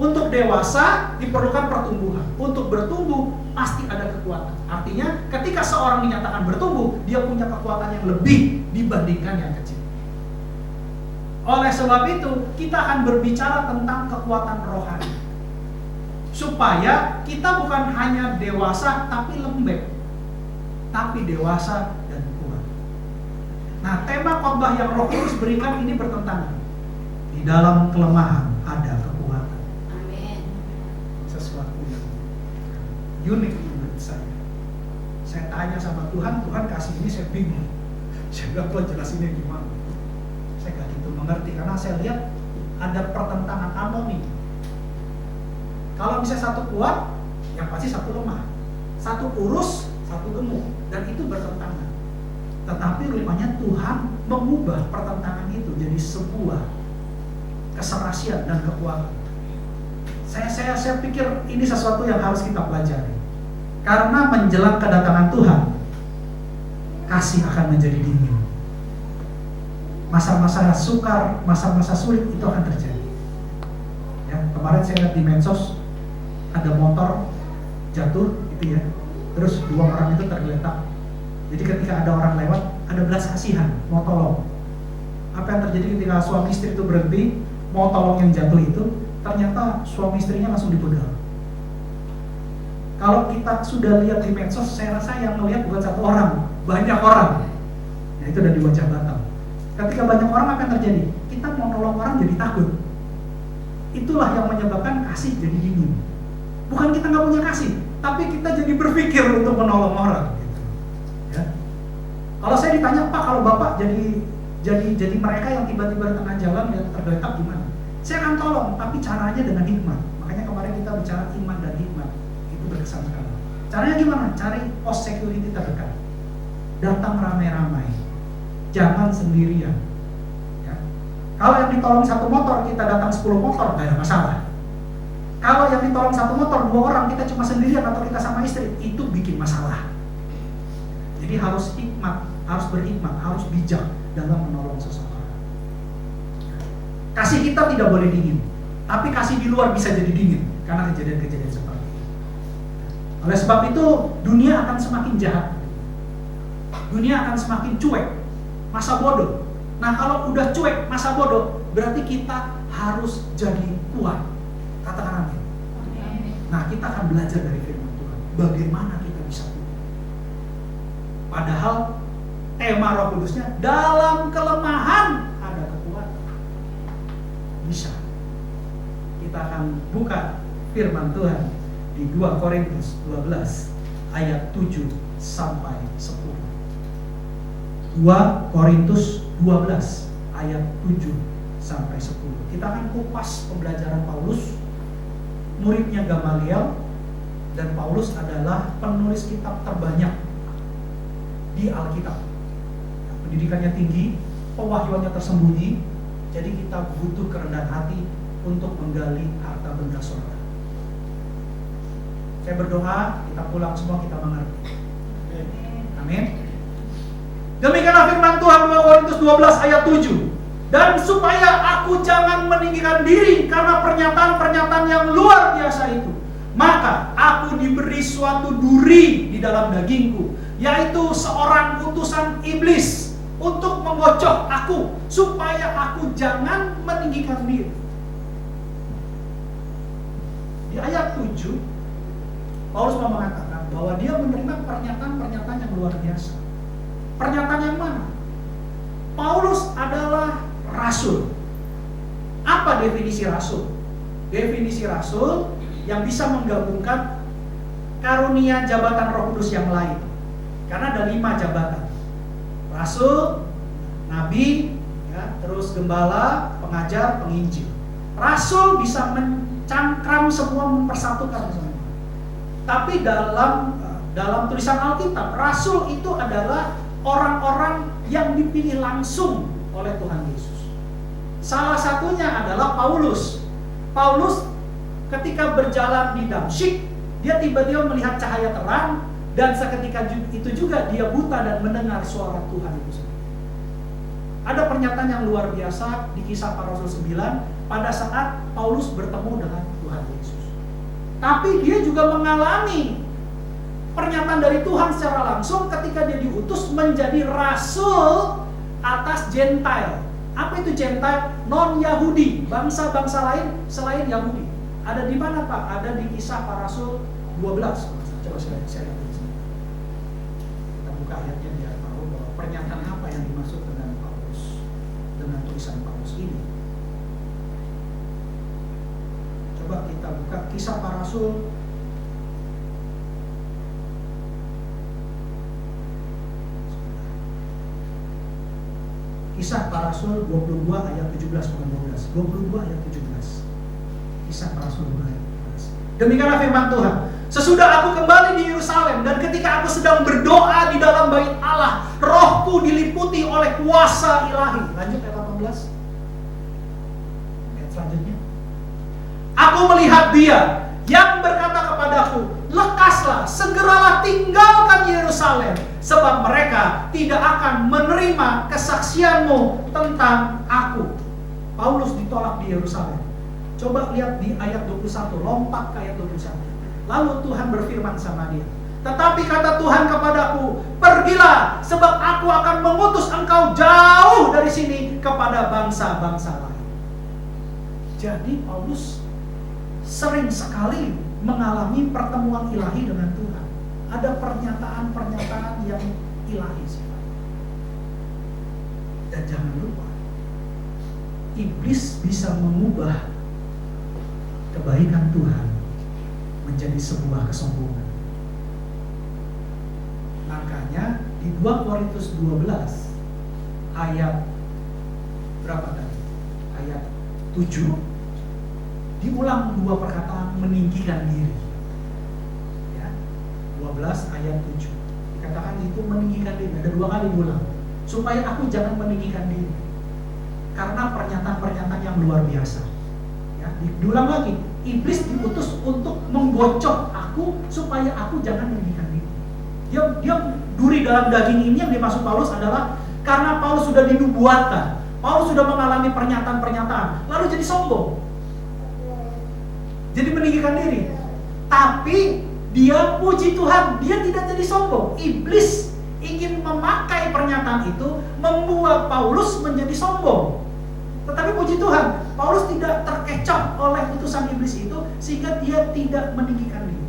Untuk dewasa diperlukan pertumbuhan. Untuk bertumbuh pasti ada kekuatan. Artinya ketika seorang dinyatakan bertumbuh, dia punya kekuatan yang lebih dibandingkan yang kecil. Oleh sebab itu, kita akan berbicara tentang kekuatan rohani. Supaya kita bukan hanya dewasa tapi lembek. tapi dewasa dan kuat. Nah, tema khotbah yang Roh Kudus berikan ini bertentangan. Di dalam kelemahan ada kekuatan. Amin. Sesuatu yang unik menurut saya. Saya tanya sama Tuhan, Tuhan kasih ini, saya bingung. Saya nggak tahu jelasinnya gimana. Saya nggak gitu mengerti karena saya lihat ada pertentangan harmoni. Kalau misalnya satu kuat, yang pasti satu lemah. Satu kurus, satu gemuk, dan itu bertentangan. Tetapi rupanya Tuhan mengubah pertentangan itu jadi sebuah keserasian dan kekuatan. Saya pikir ini sesuatu yang harus kita pelajari. Karena menjelang kedatangan Tuhan, kasih akan menjadi dingin. Masa-masa sukar, masa-masa sulit itu akan terjadi. Ya, kemarin saya lihat di medsos ada motor jatuh gitu ya. Terus 2 orang itu tergeletak. Jadi ketika ada orang lewat, ada belas kasihan mau tolong. Apa yang terjadi ketika suami istri itu berhenti mau tolong yang jatuh itu, ternyata suami istrinya langsung dibegal. Kalau kita sudah lihat di medsos, saya rasa yang melihat bukan satu orang, banyak orang. Nah, itu udah di wajah Batam. Ketika banyak orang, apa yang terjadi? Kita mau nolong orang jadi takut. Itulah yang menyebabkan kasih jadi dingin. Bukan kita nggak punya kasih, tapi kita jadi berpikir untuk menolong orang. Gitu. Ya. Kalau saya ditanya, Pak, kalau Bapak jadi mereka yang tiba-tiba di tengah jalan yang tergeletak gimana? Saya akan tolong, tapi caranya dengan hikmat. Makanya kemarin kita bicara iman dan hikmat. Itu berkesan sekali. Caranya gimana? Cari post security terdekat. Datang ramai-ramai. Jangan sendirian. Ya. Kalau yang ditolong 1 motor, kita datang 10 motor, gak ada masalah. Kalau yang ditolong 1 motor, 2 orang, kita cuma sendirian atau kita sama istri, itu bikin masalah. Jadi harus hikmat, harus berhikmat, harus bijak dalam menolong seseorang. Kasih kita tidak boleh dingin, tapi kasih di luar bisa jadi dingin karena kejadian-kejadian seperti ini. Oleh sebab itu, dunia akan semakin jahat. Dunia akan semakin cuek, masa bodoh. Nah, kalau udah cuek, masa bodoh, berarti kita harus jadi kuat. Katakan amin. Nah, kita akan belajar dari firman Tuhan. Bagaimana kita bisa kuat. Padahal tema Roh Kudusnya dalam kelemahan ada kekuatan. Bisa. Kita akan buka firman Tuhan di 2 Korintus 12 ayat 7 sampai 10. 2 Korintus 12 ayat 7 sampai 10. Kita akan kupas pembelajaran Paulus, muridnya Gamaliel, dan Paulus adalah penulis kitab terbanyak di Alkitab. Pendidikannya tinggi, pewahyuannya tersembunyi, jadi kita butuh kerendahan hati untuk menggali harta benda surga. Saya berdoa, kita pulang semua kita mengerti. Amin. Demikianlah firman Tuhan 2 Korintus 12 ayat 7. Dan supaya aku jangan meninggikan diri karena pernyataan-pernyataan yang luar biasa itu, maka aku diberi suatu duri di dalam dagingku, yaitu seorang utusan iblis untuk menggocok aku, supaya aku jangan meninggikan diri. Di ayat 7, Paulus mau mengatakan bahwa dia menerima pernyataan-pernyataan yang luar biasa. Pernyataan yang mana? Paulus adalah rasul. Apa definisi rasul? Definisi rasul yang bisa menggabungkan karunia jabatan Roh Kudus yang lain. Karena ada 5 jabatan. Rasul, nabi, ya, terus gembala, pengajar, penginjil. Rasul bisa mencangkram semua, mempersatukan semua. Tapi dalam tulisan Alkitab, rasul itu adalah orang-orang yang dipilih langsung oleh Tuhan Yesus. Salah satunya adalah Paulus. Paulus ketika berjalan di Damsyik, dia tiba-tiba melihat cahaya terang, dan seketika itu juga dia buta dan mendengar suara Tuhan itu sendiri. Ada pernyataan yang luar biasa di Kisah Para Rasul 9 pada saat Paulus bertemu dengan Tuhan Yesus. Tapi dia juga mengalami pernyataan dari Tuhan secara langsung ketika dia diutus menjadi rasul atas Gentile. Apa itu Gentile? Non-Yahudi, bangsa-bangsa lain selain Yahudi. Ada di mana, Pak? Ada di Kisah Para Rasul 12. Coba saya lihat di sini. Kita buka ayatnya biar tahu bahwa pernyataan apa yang dimaksud dengan tulisan Paulus ini. Coba kita buka Kisah Para Rasul Kisah Para Rasul 22 ayat 17 bukan 12. 22 ayat 17. Kisah Para Rasul 22 ayat 17. Demikianlah firman Tuhan. Sesudah aku kembali di Yerusalem dan ketika aku sedang berdoa di dalam bait Allah, rohku diliputi oleh kuasa ilahi. Lanjut ayat 18. Ayat selanjutnya. Aku melihat dia yang berkata kepadaku, lekaslah, segeralah tinggalkan Yerusalem, sebab mereka tidak akan menerima kesaksianmu tentang aku. Paulus ditolak di Yerusalem. Coba lihat di ayat 21, lompat ke ayat 21. Lalu Tuhan berfirman sama dia, tetapi kata Tuhan kepadaku, pergilah, sebab aku akan mengutus engkau jauh dari sini kepada bangsa-bangsa lain. Jadi Paulus sering sekali mengalami pertemuan ilahi dengan Tuhan. Ada pernyataan-pernyataan yang ilahi sifatnya. Dan jangan lupa, iblis bisa mengubah kebaikan Tuhan menjadi sebuah kesombongan. Makanya di 2 Korintus 12 ayat berapa tadi? Ayat 7 diulang dua perkataan meninggikan diri. Ya. 12 ayat 7. Dikatakan itu meninggikan diri, ada dua kali diulang. Supaya aku jangan meninggikan diri. Karena pernyataan-pernyataan yang luar biasa. Ya, diulang lagi. Iblis diutus untuk menggocok aku supaya aku jangan meninggikan diri. Dia duri dalam daging ini yang dimaksud Paulus adalah karena Paulus sudah dinubuatkan, Paulus sudah mengalami pernyataan-pernyataan, lalu jadi sombong, jadi meninggikan diri. Tapi dia puji Tuhan, dia tidak jadi sombong. Iblis ingin memakai pernyataan itu membuat Paulus menjadi sombong. Tetapi puji Tuhan, Paulus tidak terkecoh oleh utusan iblis itu sehingga dia tidak meninggikan diri.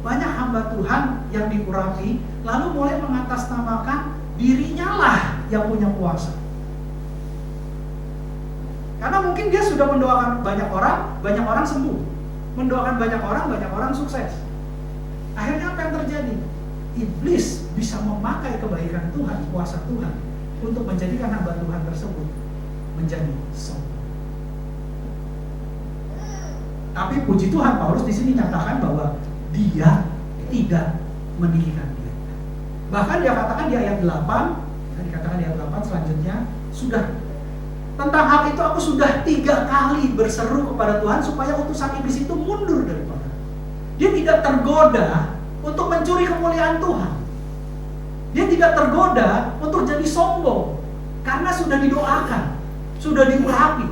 Banyak hamba Tuhan yang diurapi lalu mulai mengatasnamakan dirinya lah yang punya kuasa. Karena mungkin dia sudah mendoakan banyak orang sembuh. Mendoakan banyak orang sukses. Akhirnya apa yang terjadi? Iblis bisa memakai kebaikan Tuhan, kuasa Tuhan untuk menjadikan hamba Tuhan tersebut menjadi sombong. Tapi puji Tuhan, Paulus di sini nyatakan bahwa dia tidak meninggikan diri. Bahkan dia katakan di ayat 8, dikatakan di ayat 8 selanjutnya, sudah tentang hal itu aku sudah 3 kali berseru kepada Tuhan supaya utusan iblis itu mundur daripada. Dia tidak tergoda untuk mencuri kemuliaan Tuhan. Dia tidak tergoda untuk jadi sombong karena sudah didoakan, sudah diurapi.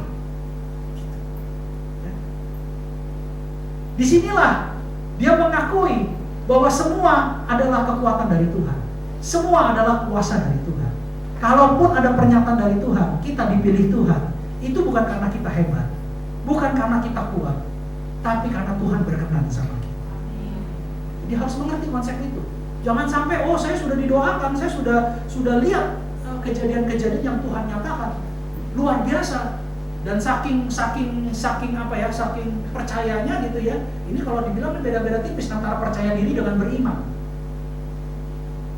Disinilah dia mengakui bahwa semua adalah kekuatan dari Tuhan, semua adalah kuasa dari Tuhan. Kalaupun ada pernyataan dari Tuhan, kita dipilih Tuhan, itu bukan karena kita hebat, bukan karena kita kuat, tapi karena Tuhan berkenan sama kita. Dia harus mengerti konsep itu. Jangan sampai, oh saya sudah didoakan, saya sudah lihat kejadian-kejadian yang Tuhan nyatakan luar biasa, dan saking percayanya gitu ya. Ini kalau dibilang beda-beda tipis antara percaya diri dengan beriman.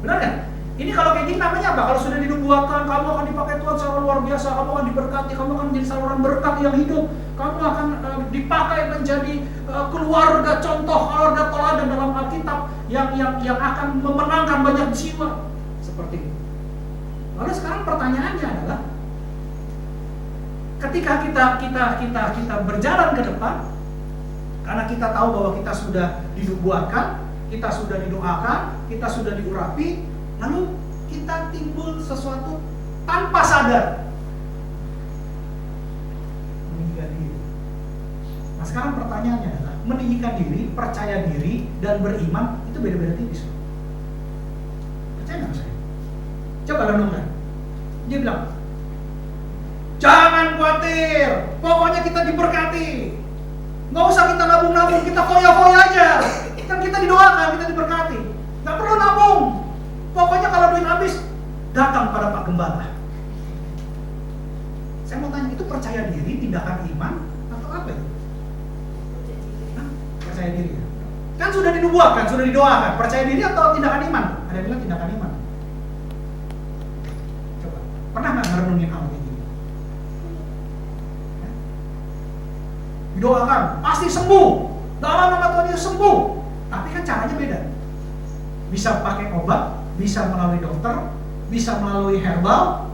Benar kan? Ini kalau kayak gini namanya apa? Kalau sudah dinubuatkan, kamu akan dipakai Tuhan secara luar biasa, kamu akan diberkati, kamu akan menjadi saluran berkat yang hidup, kamu akan dipakai menjadi keluarga contoh, keluarga teladan dalam Alkitab yang akan memenangkan banyak jiwa. Seperti itu. Lalu sekarang pertanyaannya adalah, ketika kita berjalan ke depan, karena kita tahu bahwa kita sudah dinubuatkan, kita sudah didoakan, kita sudah diurapi, lalu kita timbul sesuatu tanpa sadar, meninggikan diri. Nah sekarang pertanyaannya adalah, meninggikan diri, percaya diri, dan beriman itu beda-beda tipis. Percaya nggak saya? Coba renungkan. Dia bilang, jangan khawatir, pokoknya kita diberkati. Nggak usah kita nabung-nabung, kita foya-foya aja. Kan kita didoakan, kita diberkati. Nggak perlu nabung. gembala. Saya mau tanya, itu percaya diri, tindakan iman, atau apa itu? Hah? Percaya diri ya? Kan sudah dinubuatkan, sudah didoakan. Percaya diri atau tindakan iman? Ada yang bilang tindakan iman. Coba, pernah nggak merenungin hal kayak gini? Didoakan, pasti sembuh. Dalam nama Tuhan Yesus sembuh. Tapi kan caranya beda. Bisa pakai obat, bisa melalui dokter, bisa melalui herbal,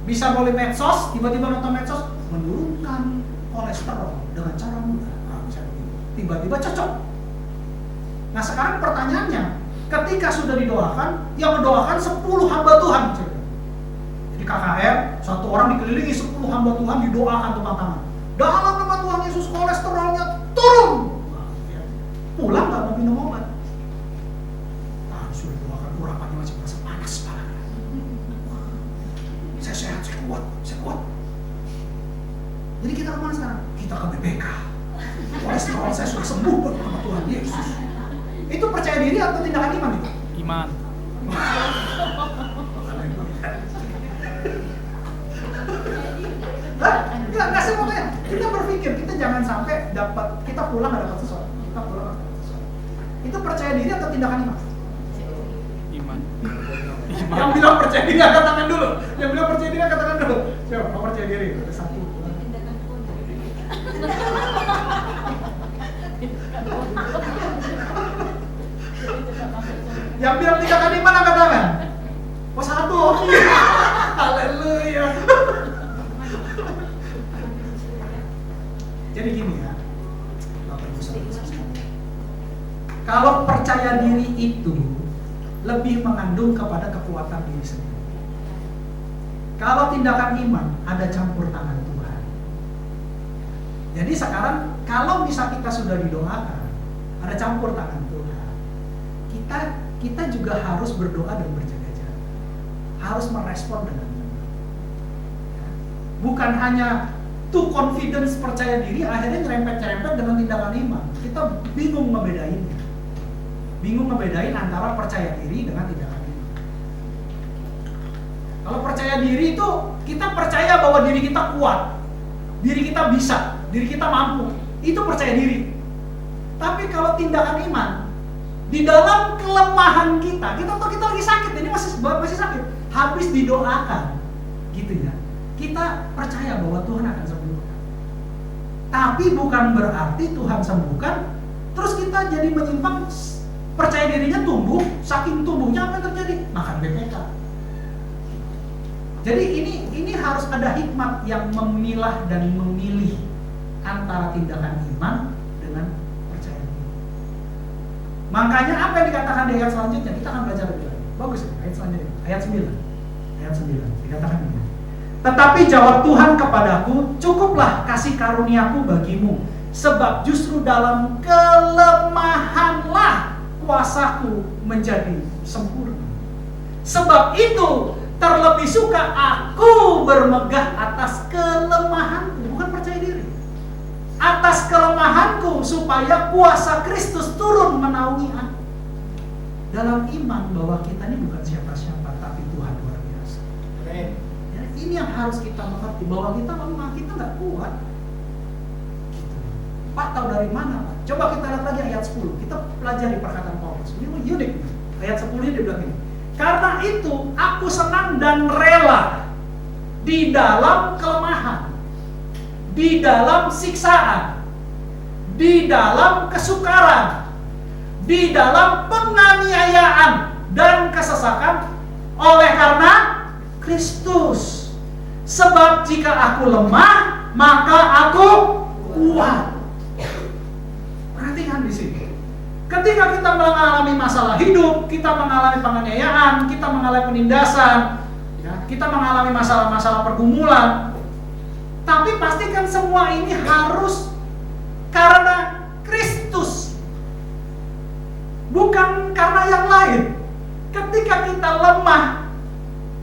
bisa melalui medsos, tiba-tiba nonton medsos, menurunkan kolesterol dengan cara mudah. Nah, bisa begitu. Tiba-tiba cocok. Nah sekarang pertanyaannya, ketika sudah didoakan, yang mendoakan 10 hamba Tuhan. Jadi KKR, satu orang dikelilingi 10 hamba Tuhan didoakan tukang tangan. Dalam nama Tuhan Yesus kolesterolnya turun. Nah, ya. Pulang nggak mau minum obat. Nah, sudah doakan urapannya masih merasa panas banget. Saya sehat, saya kuat, saya kuat. Jadi kita kemana sekarang? Kita ke BPK. Kolesterol saya sudah sembuh sama Tuhan Yesus. Itu percaya diri atau tindakan iman itu? Iman. Hah? Enggak, saya mau tanya. Kita berpikir, kita jangan sampai kita pulang nggak dapat sesuatu. Kita pulang nggak dapat sesuatu. Itu percaya diri atau tindakan iman? Iman. Yang bilang percaya diri angkat tangan dulu. Yang bilang percaya diri angkat tangan dulu. Siapa? Mau percaya diri? Ada satu. Yang bilang tindakan iman angkat tangan. Oh satu. Haleluya. Jadi gini ya, Bapak Ibu Saudara sekalian. Kalau percaya diri itu lebih mengandung kepada kekuatan diri sendiri. Kalau tindakan iman ada campur tangan Tuhan. Jadi sekarang kalau misal kita sudah didoakan, ada campur tangan Tuhan. Kita juga harus berdoa dan berjaga-jaga. Harus merespon dengan benar. Bukan hanya too confidence percaya diri akhirnya nyerempet-nyerempet dengan tindakan iman. Kita bingung ngebedainnya. Bingung ngebedain antara percaya diri dengan tindakan iman. Kalau percaya diri itu kita percaya bahwa diri kita kuat, diri kita bisa, diri kita mampu. Itu percaya diri. Tapi kalau tindakan iman, di dalam kelemahan kita tahu kita lagi sakit, ini masih sakit, habis didoakan, gitu ya. Kita percaya bahwa Tuhan akan sembuhkan. Tapi bukan berarti Tuhan sembuhkan, terus kita jadi menyimpang, percaya dirinya tumbuh, saking tumbuhnya apa yang terjadi? Makan BPK. Jadi ini harus ada hikmat yang memilah dan memilih antara tindakan iman dengan percaya diri. Makanya apa yang dikatakan di ayat selanjutnya, kita akan belajar lebih lagi. Bagus ya, ayat selanjutnya, ayat 9. Ayat 9, dikatakan begini. Tetapi jawab Tuhan kepadaku, cukuplah kasih karuniaku bagimu, sebab justru dalam kelemahanlah kuasaku menjadi sempurna. Sebab itu terlebih suka aku bermegah atas kelemahanku, bukan percaya diri. Atas kelemahanku supaya kuasa Kristus turun menaungi aku. Dalam iman bahwa kita ini bukan siapa-siapa, tapi Tuhan luar biasa. Ya, ini yang harus kita mengerti, bahwa kita lemah, kita nggak kuat. Gitu. Pak tahu dari mana Pak? Coba kita lihat lagi ayat 10. Kita pelajari perkataan Paulus. Ini unik. Ayat 10 dia bilang ini. Karena itu aku senang dan rela di dalam kelemahan, di dalam siksaan, di dalam kesukaran, di dalam penganiayaan dan kesesakan oleh karena Kristus. Sebab jika aku lemah, maka aku kuat. Perhatikan di sini. Ketika kita mengalami masalah hidup, kita mengalami penganiayaan, kita mengalami penindasan, ya, kita mengalami masalah-masalah pergumulan, tapi pastikan semua ini harus karena Kristus, bukan karena yang lain. Ketika kita lemah,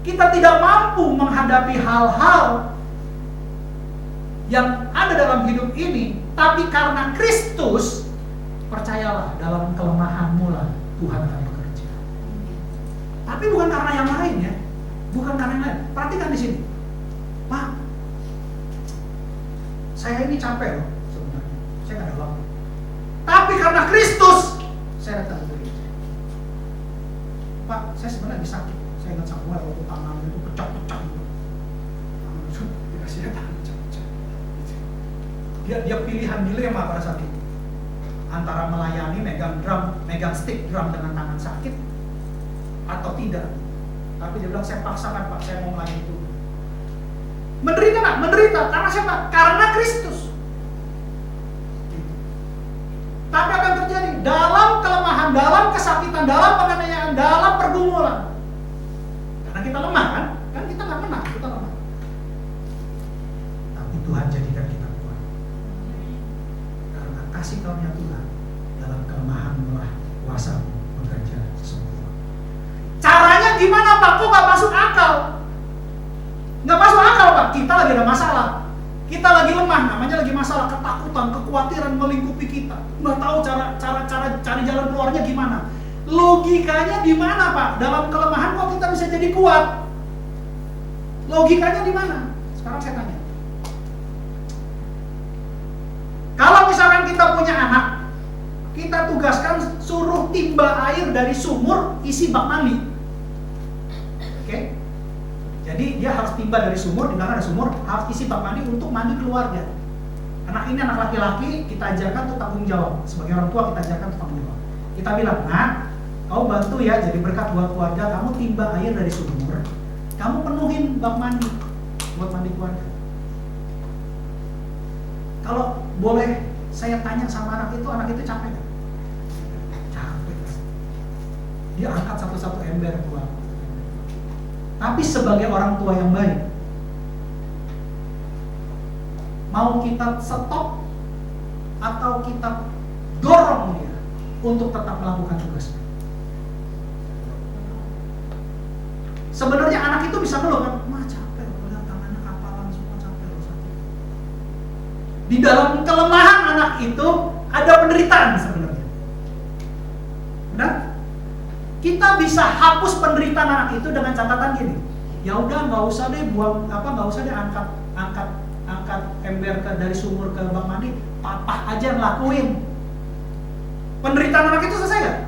kita tidak mampu menghadapi hal-hal yang ada dalam hidup ini, tapi karena Kristus, percayalah, dalam kelemahanmu lah Tuhan akan bekerja. Tapi bukan karena yang lain ya. Bukan karena yang lain. Perhatikan di sini. Pak, saya ini capek loh sebenarnya. Saya nggak ada waktu. Tapi karena Kristus, saya datang ke gereja. Pak, saya sebenarnya lagi sakit. Saya ingat Samuel waktu tangan itu pecah-pecah gitu. Dikasih tangan pecah-pecah. Dia pilihan dilema pada saat itu. Antara melayani, megang drum, megang stick drum dengan tangan sakit, atau tidak. Tapi dia bilang, saya paksakan Pak, saya mau melayani itu. Menderita nggak? Menderita. Karena siapa? Karena Kristus. Gitu. Tapi apa yang terjadi? Dalam kelemahan, dalam kesakitan, dalam penganiayaan, dalam pergumulan. Karena kita lemah kan? Kan kita nggak menang, kita lemah. Tapi Tuhan jadikan kita kuat. Karena kasih karunia Tuhan dalam kelemahan mulah kuasa bekerja sempurna. Caranya gimana Pak? Kok nggak masuk akal? Nggak masuk akal Pak. Kita lagi ada masalah. Kita lagi lemah, namanya lagi masalah, ketakutan, kekhawatiran melingkupi kita. Nggak tahu cara cari jalan keluarnya gimana. Logikanya di mana Pak? Dalam kelemahan kok kita bisa jadi kuat? Logikanya di mana? Sekarang saya tanya. Kalau misalkan kita punya anak, kita tugaskan suruh timba air dari sumur, isi bak mandi. Oke? Jadi dia harus timba dari sumur, di belakang ada sumur, harus isi bak mandi untuk mandi keluarga. Anak ini anak laki-laki, kita ajarkan untuk tanggung jawab. Sebagai orang tua kita ajarkan untuk tanggung jawab. Kita bilang, nah, kamu bantu ya jadi berkat buat keluarga, kamu timba air dari sumur, kamu penuhin bak mandi buat mandi keluarga. Kalau boleh saya tanya sama anak itu capek gak? Capek. Dia angkat satu-satu ember keluar. Tapi sebagai orang tua yang baik, mau kita stop atau kita dorong dia untuk tetap melakukan tugasnya? Sebenarnya anak itu bisa ngeluh kan, mah capek, udah tangannya kapalan semua, capek loh sakit. Di dalam kelemahan anak itu ada penderitaan sebenarnya. Benar? Kita bisa hapus penderitaan anak itu dengan catatan gini. Ya udah, nggak usah deh nggak usah deh angkat ember dari sumur ke bak mandi, papa aja yang lakuin. Penderitaan anak itu selesai nggak?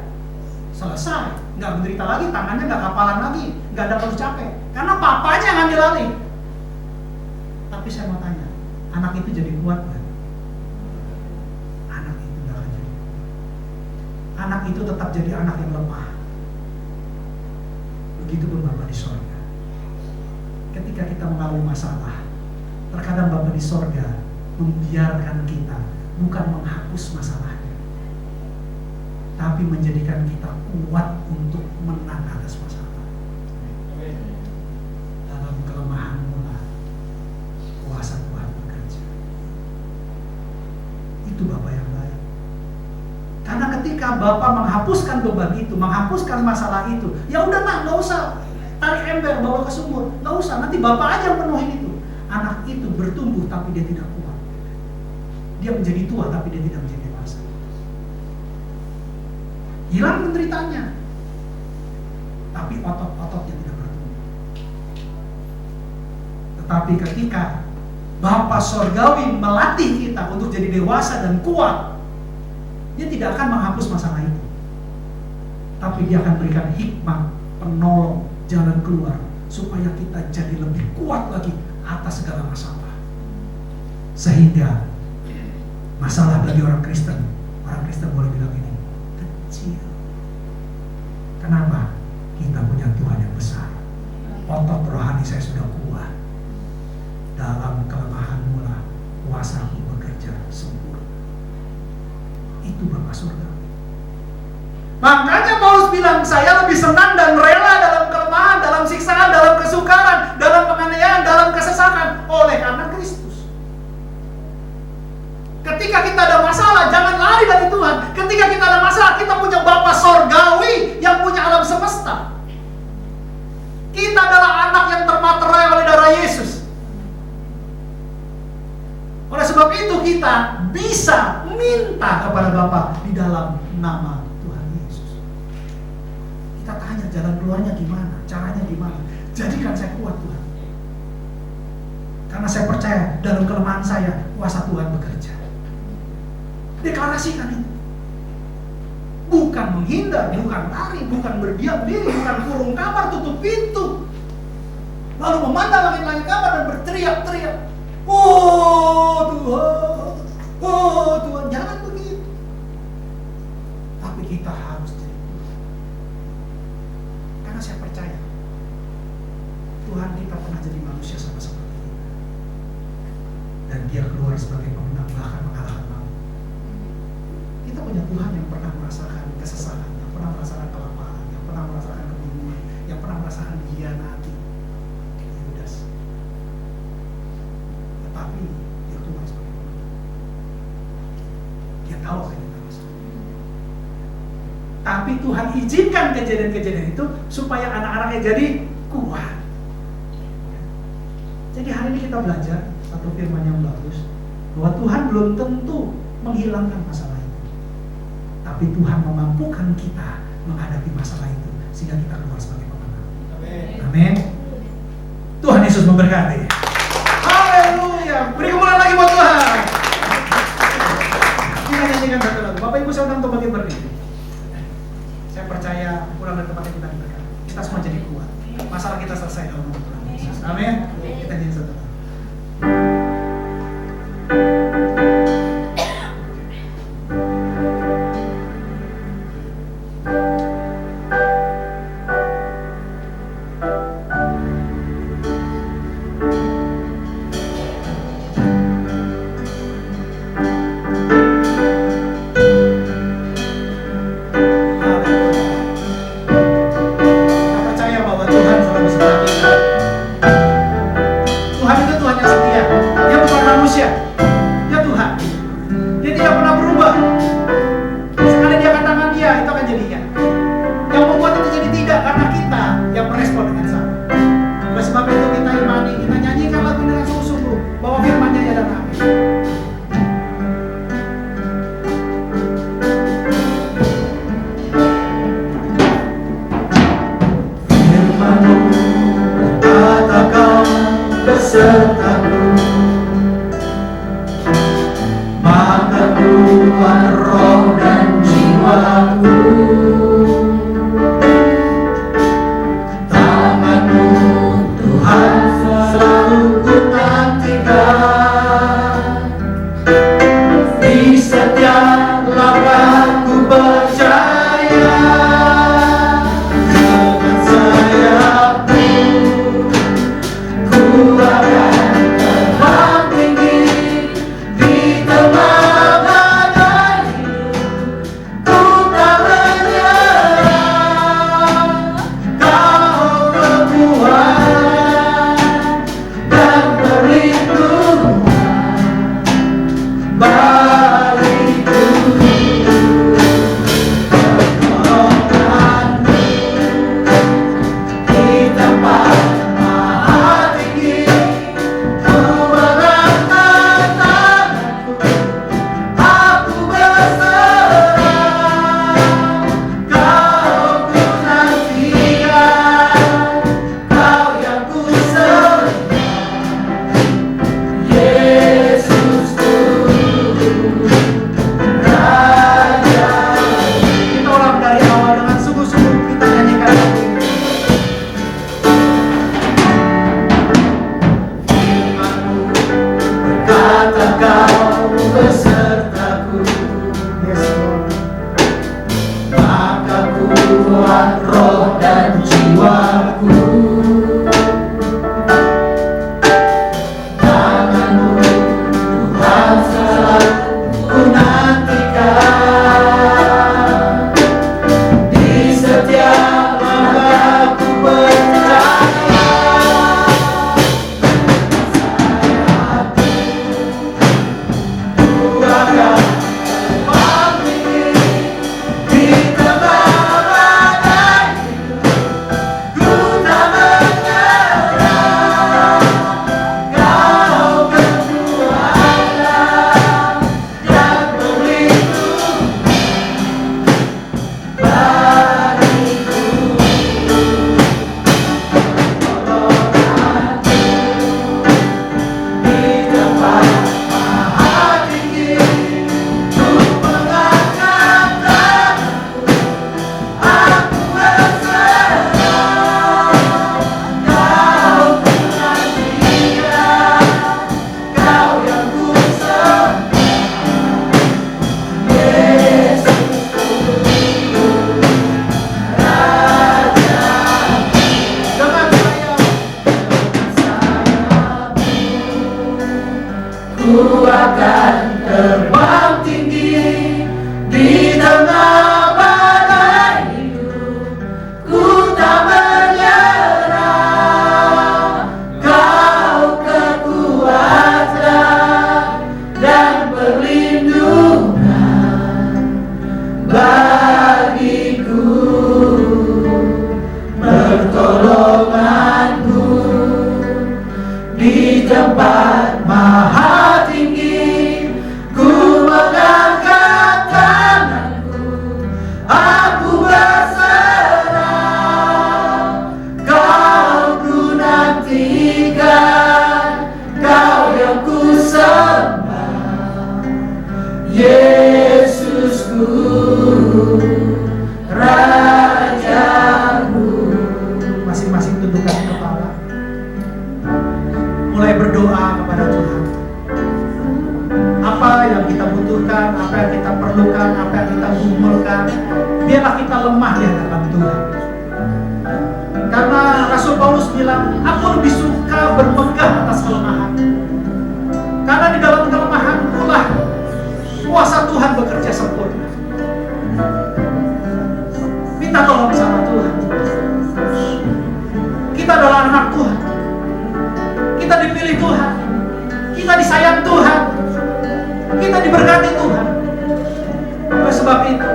Selesai. Nggak menderita lagi, tangannya nggak kapalan lagi, nggak ada perlu capek. Karena papanya yang ngambil alih. Tapi saya mau tanya, anak itu jadi kuat nggak? Anak itu nggak akan jadi. Anak itu tetap jadi anak yang lemah. Begitupun Bapa di sorga. Ketika kita mengalami masalah, terkadang Bapa di sorga membiarkan kita, bukan menghapus masalahnya, tapi menjadikan kita kuat untuk menang atas masalah. Dalam kelemahan mula kuasa Tuhan bekerja. Itu Bapa yang baik. Karena ketika Bapak menghapuskan beban itu, menghapuskan masalah itu, ya udah nah, nggak usah tarik ember bawa ke sumur, nggak usah, nanti Bapak aja yang penuhin itu. Anak itu bertumbuh tapi dia tidak kuat. Dia menjadi tua tapi dia tidak menjadi dewasa. Hilang penderitaannya, tapi otot-ototnya tidak bertumbuh. Tetapi ketika Bapa Sorgawi melatih kita untuk jadi dewasa dan kuat, dia tidak akan menghapus masalah itu, tapi dia akan berikan hikmat, penolong, jalan keluar, supaya kita jadi lebih kuat lagi atas segala masalah. Sehingga masalah bagi orang Kristen boleh bilang ini kecil. Kenapa? Kita punya Tuhan yang besar. Otot rohani saya sudah kuat. Dalam kelemahan mula kuasaku bekerja sempurna. Itu Bapa surga. Makanya Paulus bilang, saya lebih senang dan rela dalam kelemahan, dalam siksaan, dalam kesukaran, dalam penganiayaan, dalam kesesakan, oleh karena Kristus. Ketika kita ada masalah, jangan lari dari Tuhan. Ketika kita ada masalah, kita punya Bapa Sorgawi yang punya alam semesta. Kita adalah anak yang termaterai oleh darah Yesus. Oleh sebab itu kita bisa minta kepada Bapa di dalam nama Tuhan Yesus. Kita tanya jalan keluarnya gimana, caranya gimana. Jadikan saya kuat Tuhan. Karena saya percaya dalam kelemahan saya, kuasa Tuhan bekerja. Deklarasikan itu. Bukan menghindar, bukan lari, bukan berdiam diri, bukan kurung kamar, tutup pintu. Lalu memandang langit-langit kamar dan berteriak-teriak. Oh Tuhan, oh Tuhan, jangan begitu. Tapi kita harus jadi. Karena saya percaya Tuhan kita pernah jadi manusia sama seperti kita. Dan dia keluar sebagai pemenang, bahkan mengalahkan maut. Kita punya Tuhan yang pernah merasakan kesesakan, yang pernah merasakan kelaparan, yang pernah merasakan kebingungan, yang pernah merasakan hianati. Yudas. Tetapi dia keluar sebagai pemenang. Dia tahu apa yang kita rasakan. Tapi Tuhan izinkan kejadian-kejadian itu supaya anak-anaknya jadi kuat. Jadi hari ini kita belajar satu firman yang bagus, bahwa Tuhan belum tentu menghilangkan masalah itu, tapi Tuhan memampukan kita menghadapi masalah itu sehingga kita keluar sebagai pemenang. Amin. Tuhan Yesus memberkati. Haleluya. Beri kemuliaan lagi buat Tuhan. Kita nyanyikan satu lagu. Bapak Ibu saya undang untuk bagi berdiri. Saya percaya pulang dari tempatnya kita diberkati. Kita semua jadi kuat. Masalah kita selesai dalam nama Tuhan Yesus. Amin. Kita nyanyi satu lagu. Ku akan akan terbang tinggi di tengah badai hidup. Ku tak menyerah, Kau kekuatan dan perlindungan bagiku, pertolonganku di tempat maha tinggi. Ku mengangkat tanganku, aku berserah. Kau ku nantikan, Kau yang ku sembah, Yesusku, Rajaku. Masing-masing tundukkan kepala, mulai berdoa kepada Tuhan. Apa yang kita butuhkan, apa yang kita perlukan, apa yang kita gumulkan, biarlah kita lemah di hadapan Tuhan. Karena Rasul Paulus bilang, aku lebih suka bermegah atas kelemahan. Karena di dalam kelemahan itulah kuasa Tuhan bekerja sempurna. Minta tolong sama Tuhan. Kita adalah anak Tuhan. Kita dipilih Tuhan. Kita disayang Tuhan. Kita diberkati Tuhan. Oleh sebab itu,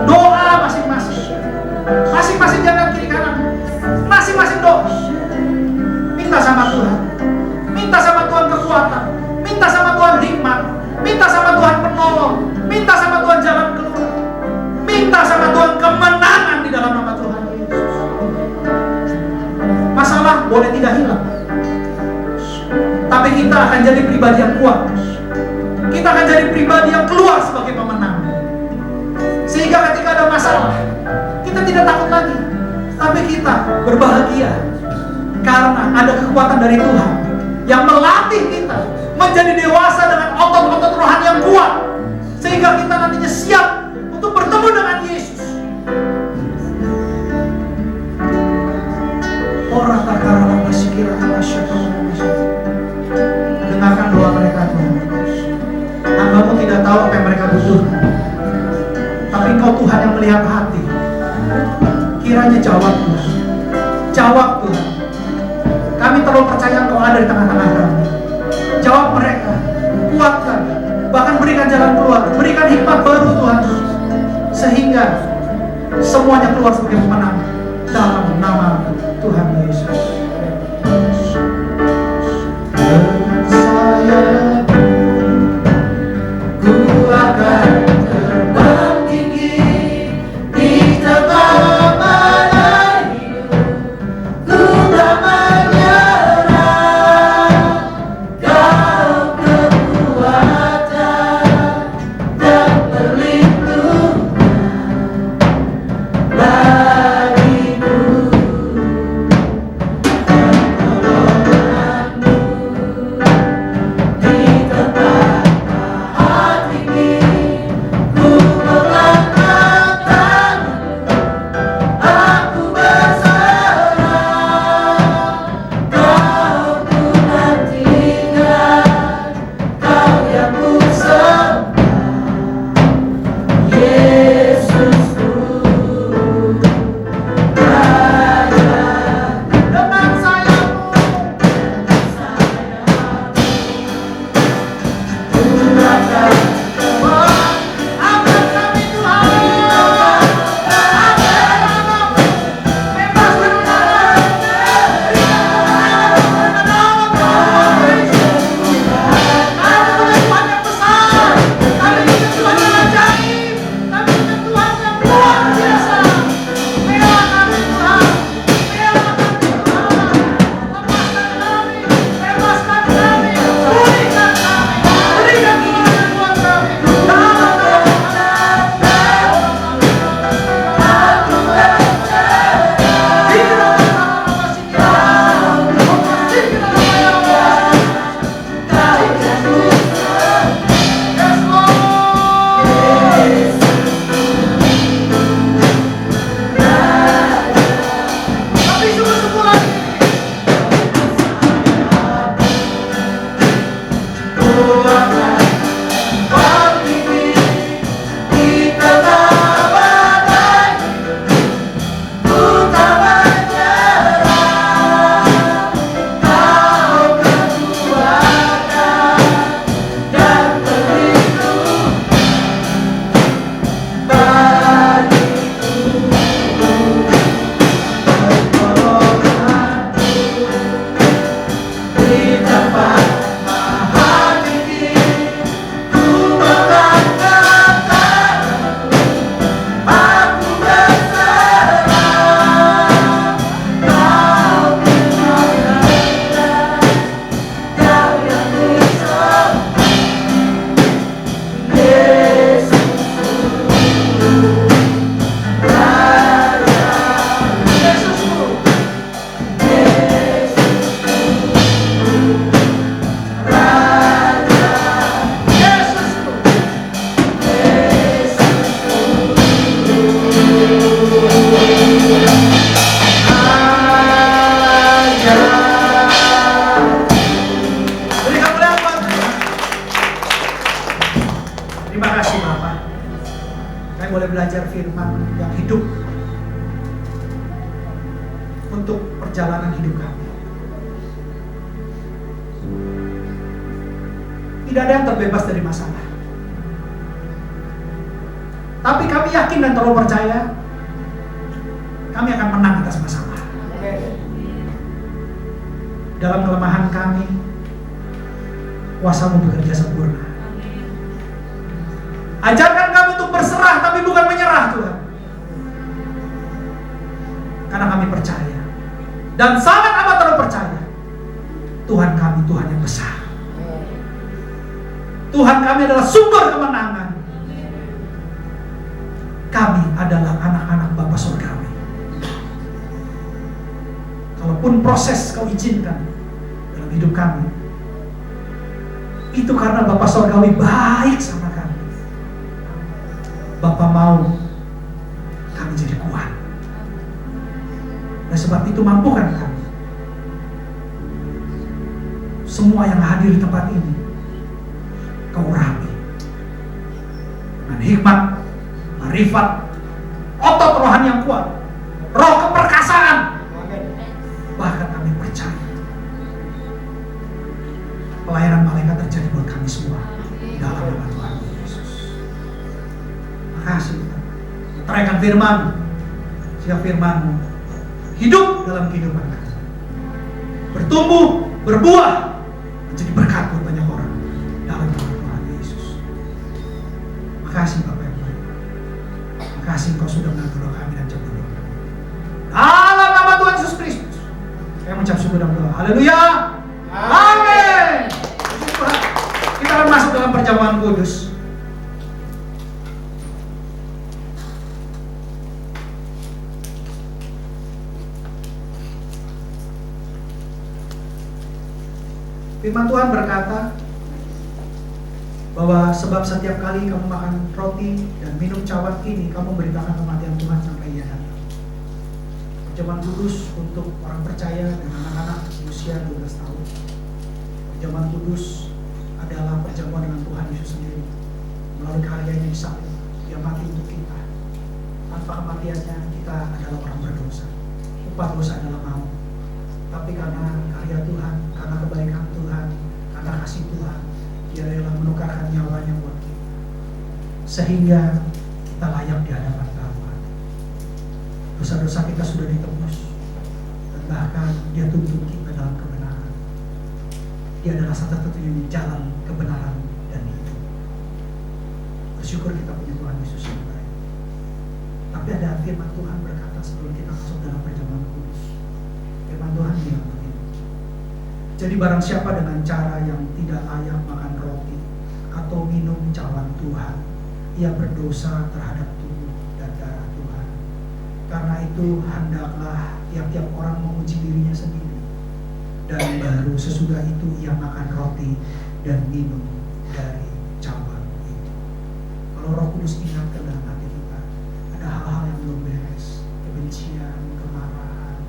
doa masing-masing. Masing-masing jangan kiri kanan. Masing-masing doa. Minta sama Tuhan. Minta sama Tuhan kekuatan. Minta sama Tuhan hikmat. Minta sama Tuhan penolong. Minta sama Tuhan jalan keluar. Minta sama Tuhan kemenangan di dalam nama Tuhan Yesus. Masalah boleh tidak hilang, tapi kita akan jadi pribadi yang kuat. Kita akan jadi pribadi yang keluar sebagai pemenang. Sehingga ketika ada masalah, kita tidak takut lagi, tapi kita berbahagia karena ada kekuatan dari Tuhan yang melatih kita menjadi dewasa dengan otot-otot rohani yang kuat, sehingga kita nantinya siap untuk bertemu dengan Yesus. Orang takara masih kira dengarkan doa mereka Tuhan. Hamba-Mu tidak tahu apa yang mereka butuhkan, tapi Engkau Tuhan yang melihat hati. Kiranya jawab Tuhan. Jawab Tuhan. Kami terlalu percaya Engkau ada di tengah-tengah kami. Jawab mereka, kuatkan, bahkan berikan jalan keluar, berikan hikmat baru Tuhan, sehingga semuanya keluar sebagai pemenang dalam nama Tuhan Yesus. Ku akan terbang tinggi di tengah badai hidup. Ku tak menyerah, Kau kekuatan dan perlindungan bagiku, untuk perjalanan hidup kami. Tidak ada yang terbebas dari masalah. Tapi kami yakin dan terlalu percaya kami akan menang atas masalah. Dalam kelemahan kami, kuasa-Mu bekerja sempurna. Ajarkan kami untuk berserah tapi bukan menyerah, Tuhan. Karena kami percaya dan sangat amat terlalu percaya Tuhan kami Tuhan yang besar. Tuhan kami adalah sumber kemenangan. Kami adalah anak-anak Bapa Surgawi. Kalaupun proses Kau izinkan dalam hidup kami, itu karena Bapa Surgawi baik sama kami. Bapa mau kami jadi kuat. Oleh sebab itu mampukan kami. Semua yang hadir di tempat ini Kau urapi dengan hikmat, marifat, otot rohani yang kuat, roh keperkasaan. Bahkan kami percaya pelayanan malaikat terjadi buat kami semua dalam nama Tuhan Yesus. Makasih Tuhan. Terangkan firman, sehingga firman-Mu hidup dalam kehidupan kami, bertumbuh, berbuah, menjadi berkat buat banyak orang dalam nama Tuhan Yesus. Makasih Bapak yang baik. Makasih Engkau sudah mengatur doa kami dan jawab doa kami. Dalam nama Tuhan Yesus Kristus, saya mengucap syukur dan doa. Haleluya. Amin. Kita akan masuk dalam perjamuan kudus. Firman Tuhan berkata bahwa sebab setiap kali kamu makan roti dan minum cawan ini, kamu memberitakan kematian Tuhan sampai Ia datang. Perjamuan kudus untuk orang percaya dan anak-anak usia 12 tahun. Perjamuan kudus adalah perjamuan dengan Tuhan Yesus sendiri. Melalui karyanya di salib, Dia mati untuk kita. Tanpa kematiannya kita adalah orang berdosa. Upah dosa adalah maut. Tapi karena karya Tuhan, karena kebaikan Tuhan, karena kasih Tuhan, Dia rela menukarkan nyawanya buat kita, sehingga kita layak di hadapan Bapa. Dosa-dosa kita sudah ditebus, dan bahkan Dia tuntun kita dalam kebenaran. Dia adalah satu-satunya jalan kebenaran dan hidup. Bersyukur kita punya Tuhan Yesus yang baik. Tapi ada firman Tuhan berkata sebelum kita masuk dalam perjamuan kudus. Firman Tuhan bilang begini. Jadi barang siapa dengan cara yang tidak layak makan roti atau minum cawan Tuhan, ia berdosa terhadap tubuh dan darah Tuhan. Karena itu hendaklah tiap-tiap orang menguji dirinya sendiri, dan baru sesudah itu ia makan roti dan minum dari cawan itu. Kalau Roh Kudus ingatkan dalam hati kita, ada hal-hal yang belum beres, kebencian, kemarahan,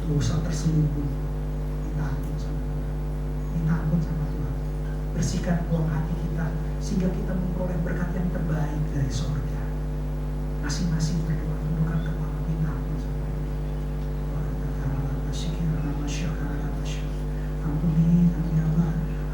dosa terselubung, minta ampun sama Tuhan. Minta ampun sama Tuhan. Bersihkan ruang hati kita sehingga kita memperoleh berkat yang terbaik dari surga. Masing-masing berdoa, tundukkan kepala, minta ampun sama Tuhan. Ampuni kami Bapa,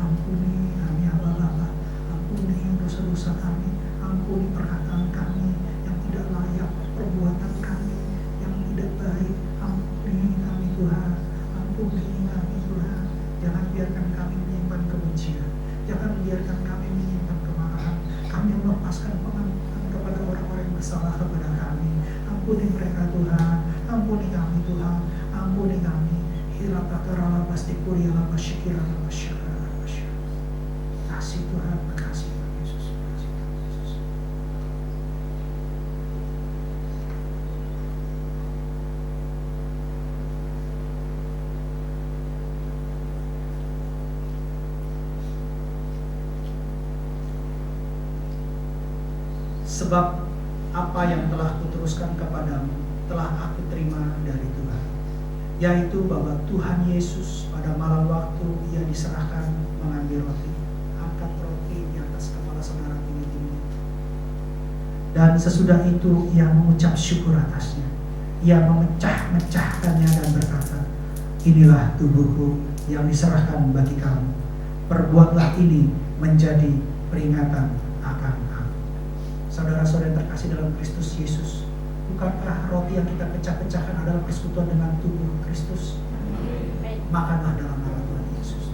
ampuni kami Bapa, ampuni dosa-dosa kami, ampuni perkataan kami yang tidak layak, perbuatan kami yang tidak baik, ampuni kami Tuhan, ampuni kami Tuhan. Jangan biarkan kami menyimpan kebencian, jangan biarkan kami menyimpan kemarahan. Kami melepaskan pengampunan kepada orang-orang yang bersalah kepada kami. Ampuni mereka Tuhan, ampuni kami Tuhan, ampuni kami. Hirapakara pasti kuriala masyikira masyikara masyikara. Kasih Tuhan, kasih Tuhan Yesus, kasih Tuhan Yesus. Sebab apa yang telah kuteruskan kepadamu telah aku terima dari Tuhan, yaitu bahwa Tuhan Yesus pada malam waktu Ia diserahkan mengambil roti, angkat roti di atas kepala saudara tinggi-tinggi, dan sesudah itu Ia mengucap syukur atasnya. Ia memecah-mecahkannya dan berkata, inilah tubuhku yang diserahkan bagi kamu. Perbuatlah ini menjadi peringatan akan aku. Saudara-saudara yang terkasih dalam Kristus Yesus, bukankah roti yang kita pecah-pecahkan adalah persekutuan dengan tubuh Kristus? Makanlah dalam nama Tuhan Yesus.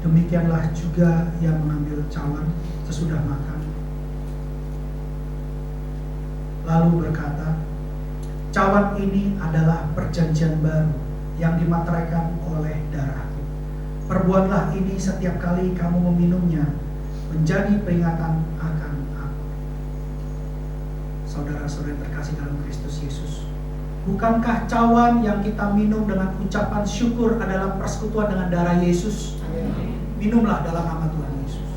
Demikianlah juga yang mengambil cawan sesudah makan, lalu berkata, cawan ini adalah perjanjian baru yang dimateraikan oleh darahku. Perbuatlah ini setiap kali kamu meminumnya, menjadi peringatan akan aku. Saudara-saudara yang terkasih dalam Kristus Yesus, bukankah cawan yang kita minum dengan ucapan syukur adalah persekutuan dengan darah Yesus? Minumlah dalam nama Tuhan Yesus.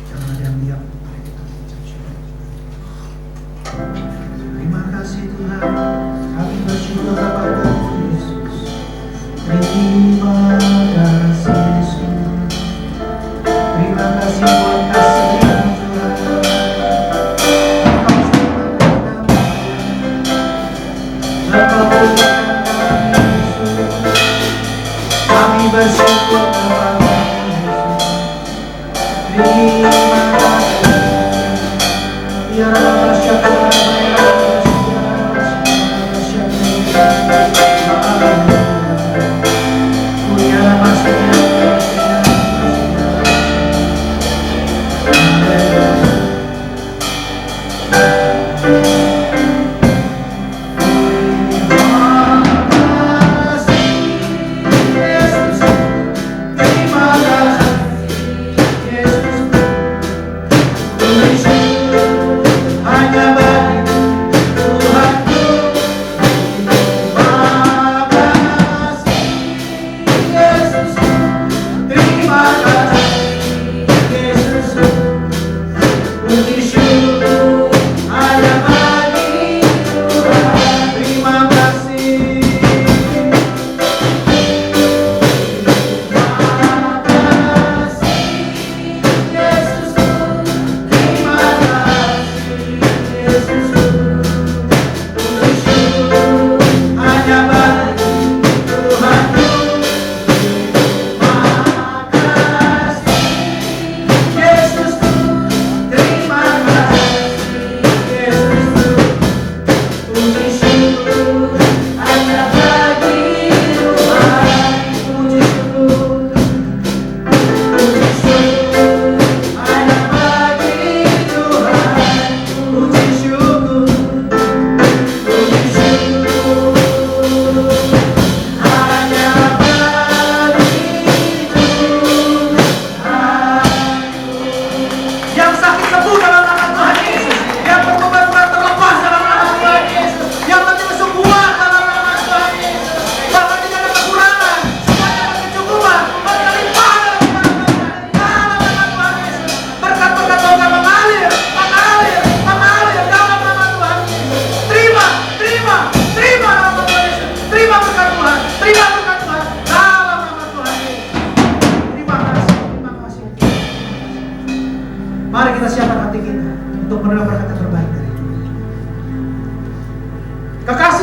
Jangan ada yang diam. Mari kita mengucap syukur. Terima kasih Tuhan, kami bersyukur kepada Tuhan Yesus. Terima kasih Yesus. Terima kasih buat kasih-Mu Tuhan. Engkau berikan kami bersyukur kepada Yesus. Terima kasih. Biarlah syukur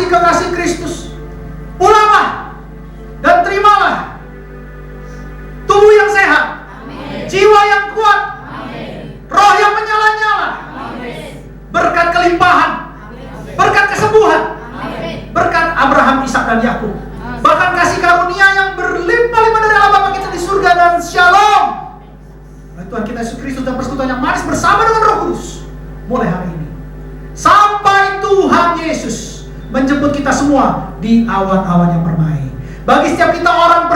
kekasih Kristus, pulanglah dan terimalah tubuh yang sehat, jiwa yang kuat, roh yang menyala-nyala, berkat kelimpahan, berkat kesembuhan, berkat Abraham, Ishak dan Yakub, bahkan kasih karunia yang berlimpah-limpah dari Allah Bapa kita di surga, dan shalom Tuhan kita Yesus Kristus dan persekutuan yang manis bersama dengan Roh Kudus mulai hari ini sampai Tuhan Yesus menjemput kita semua di awan-awan yang permai. Bagi setiap kita orang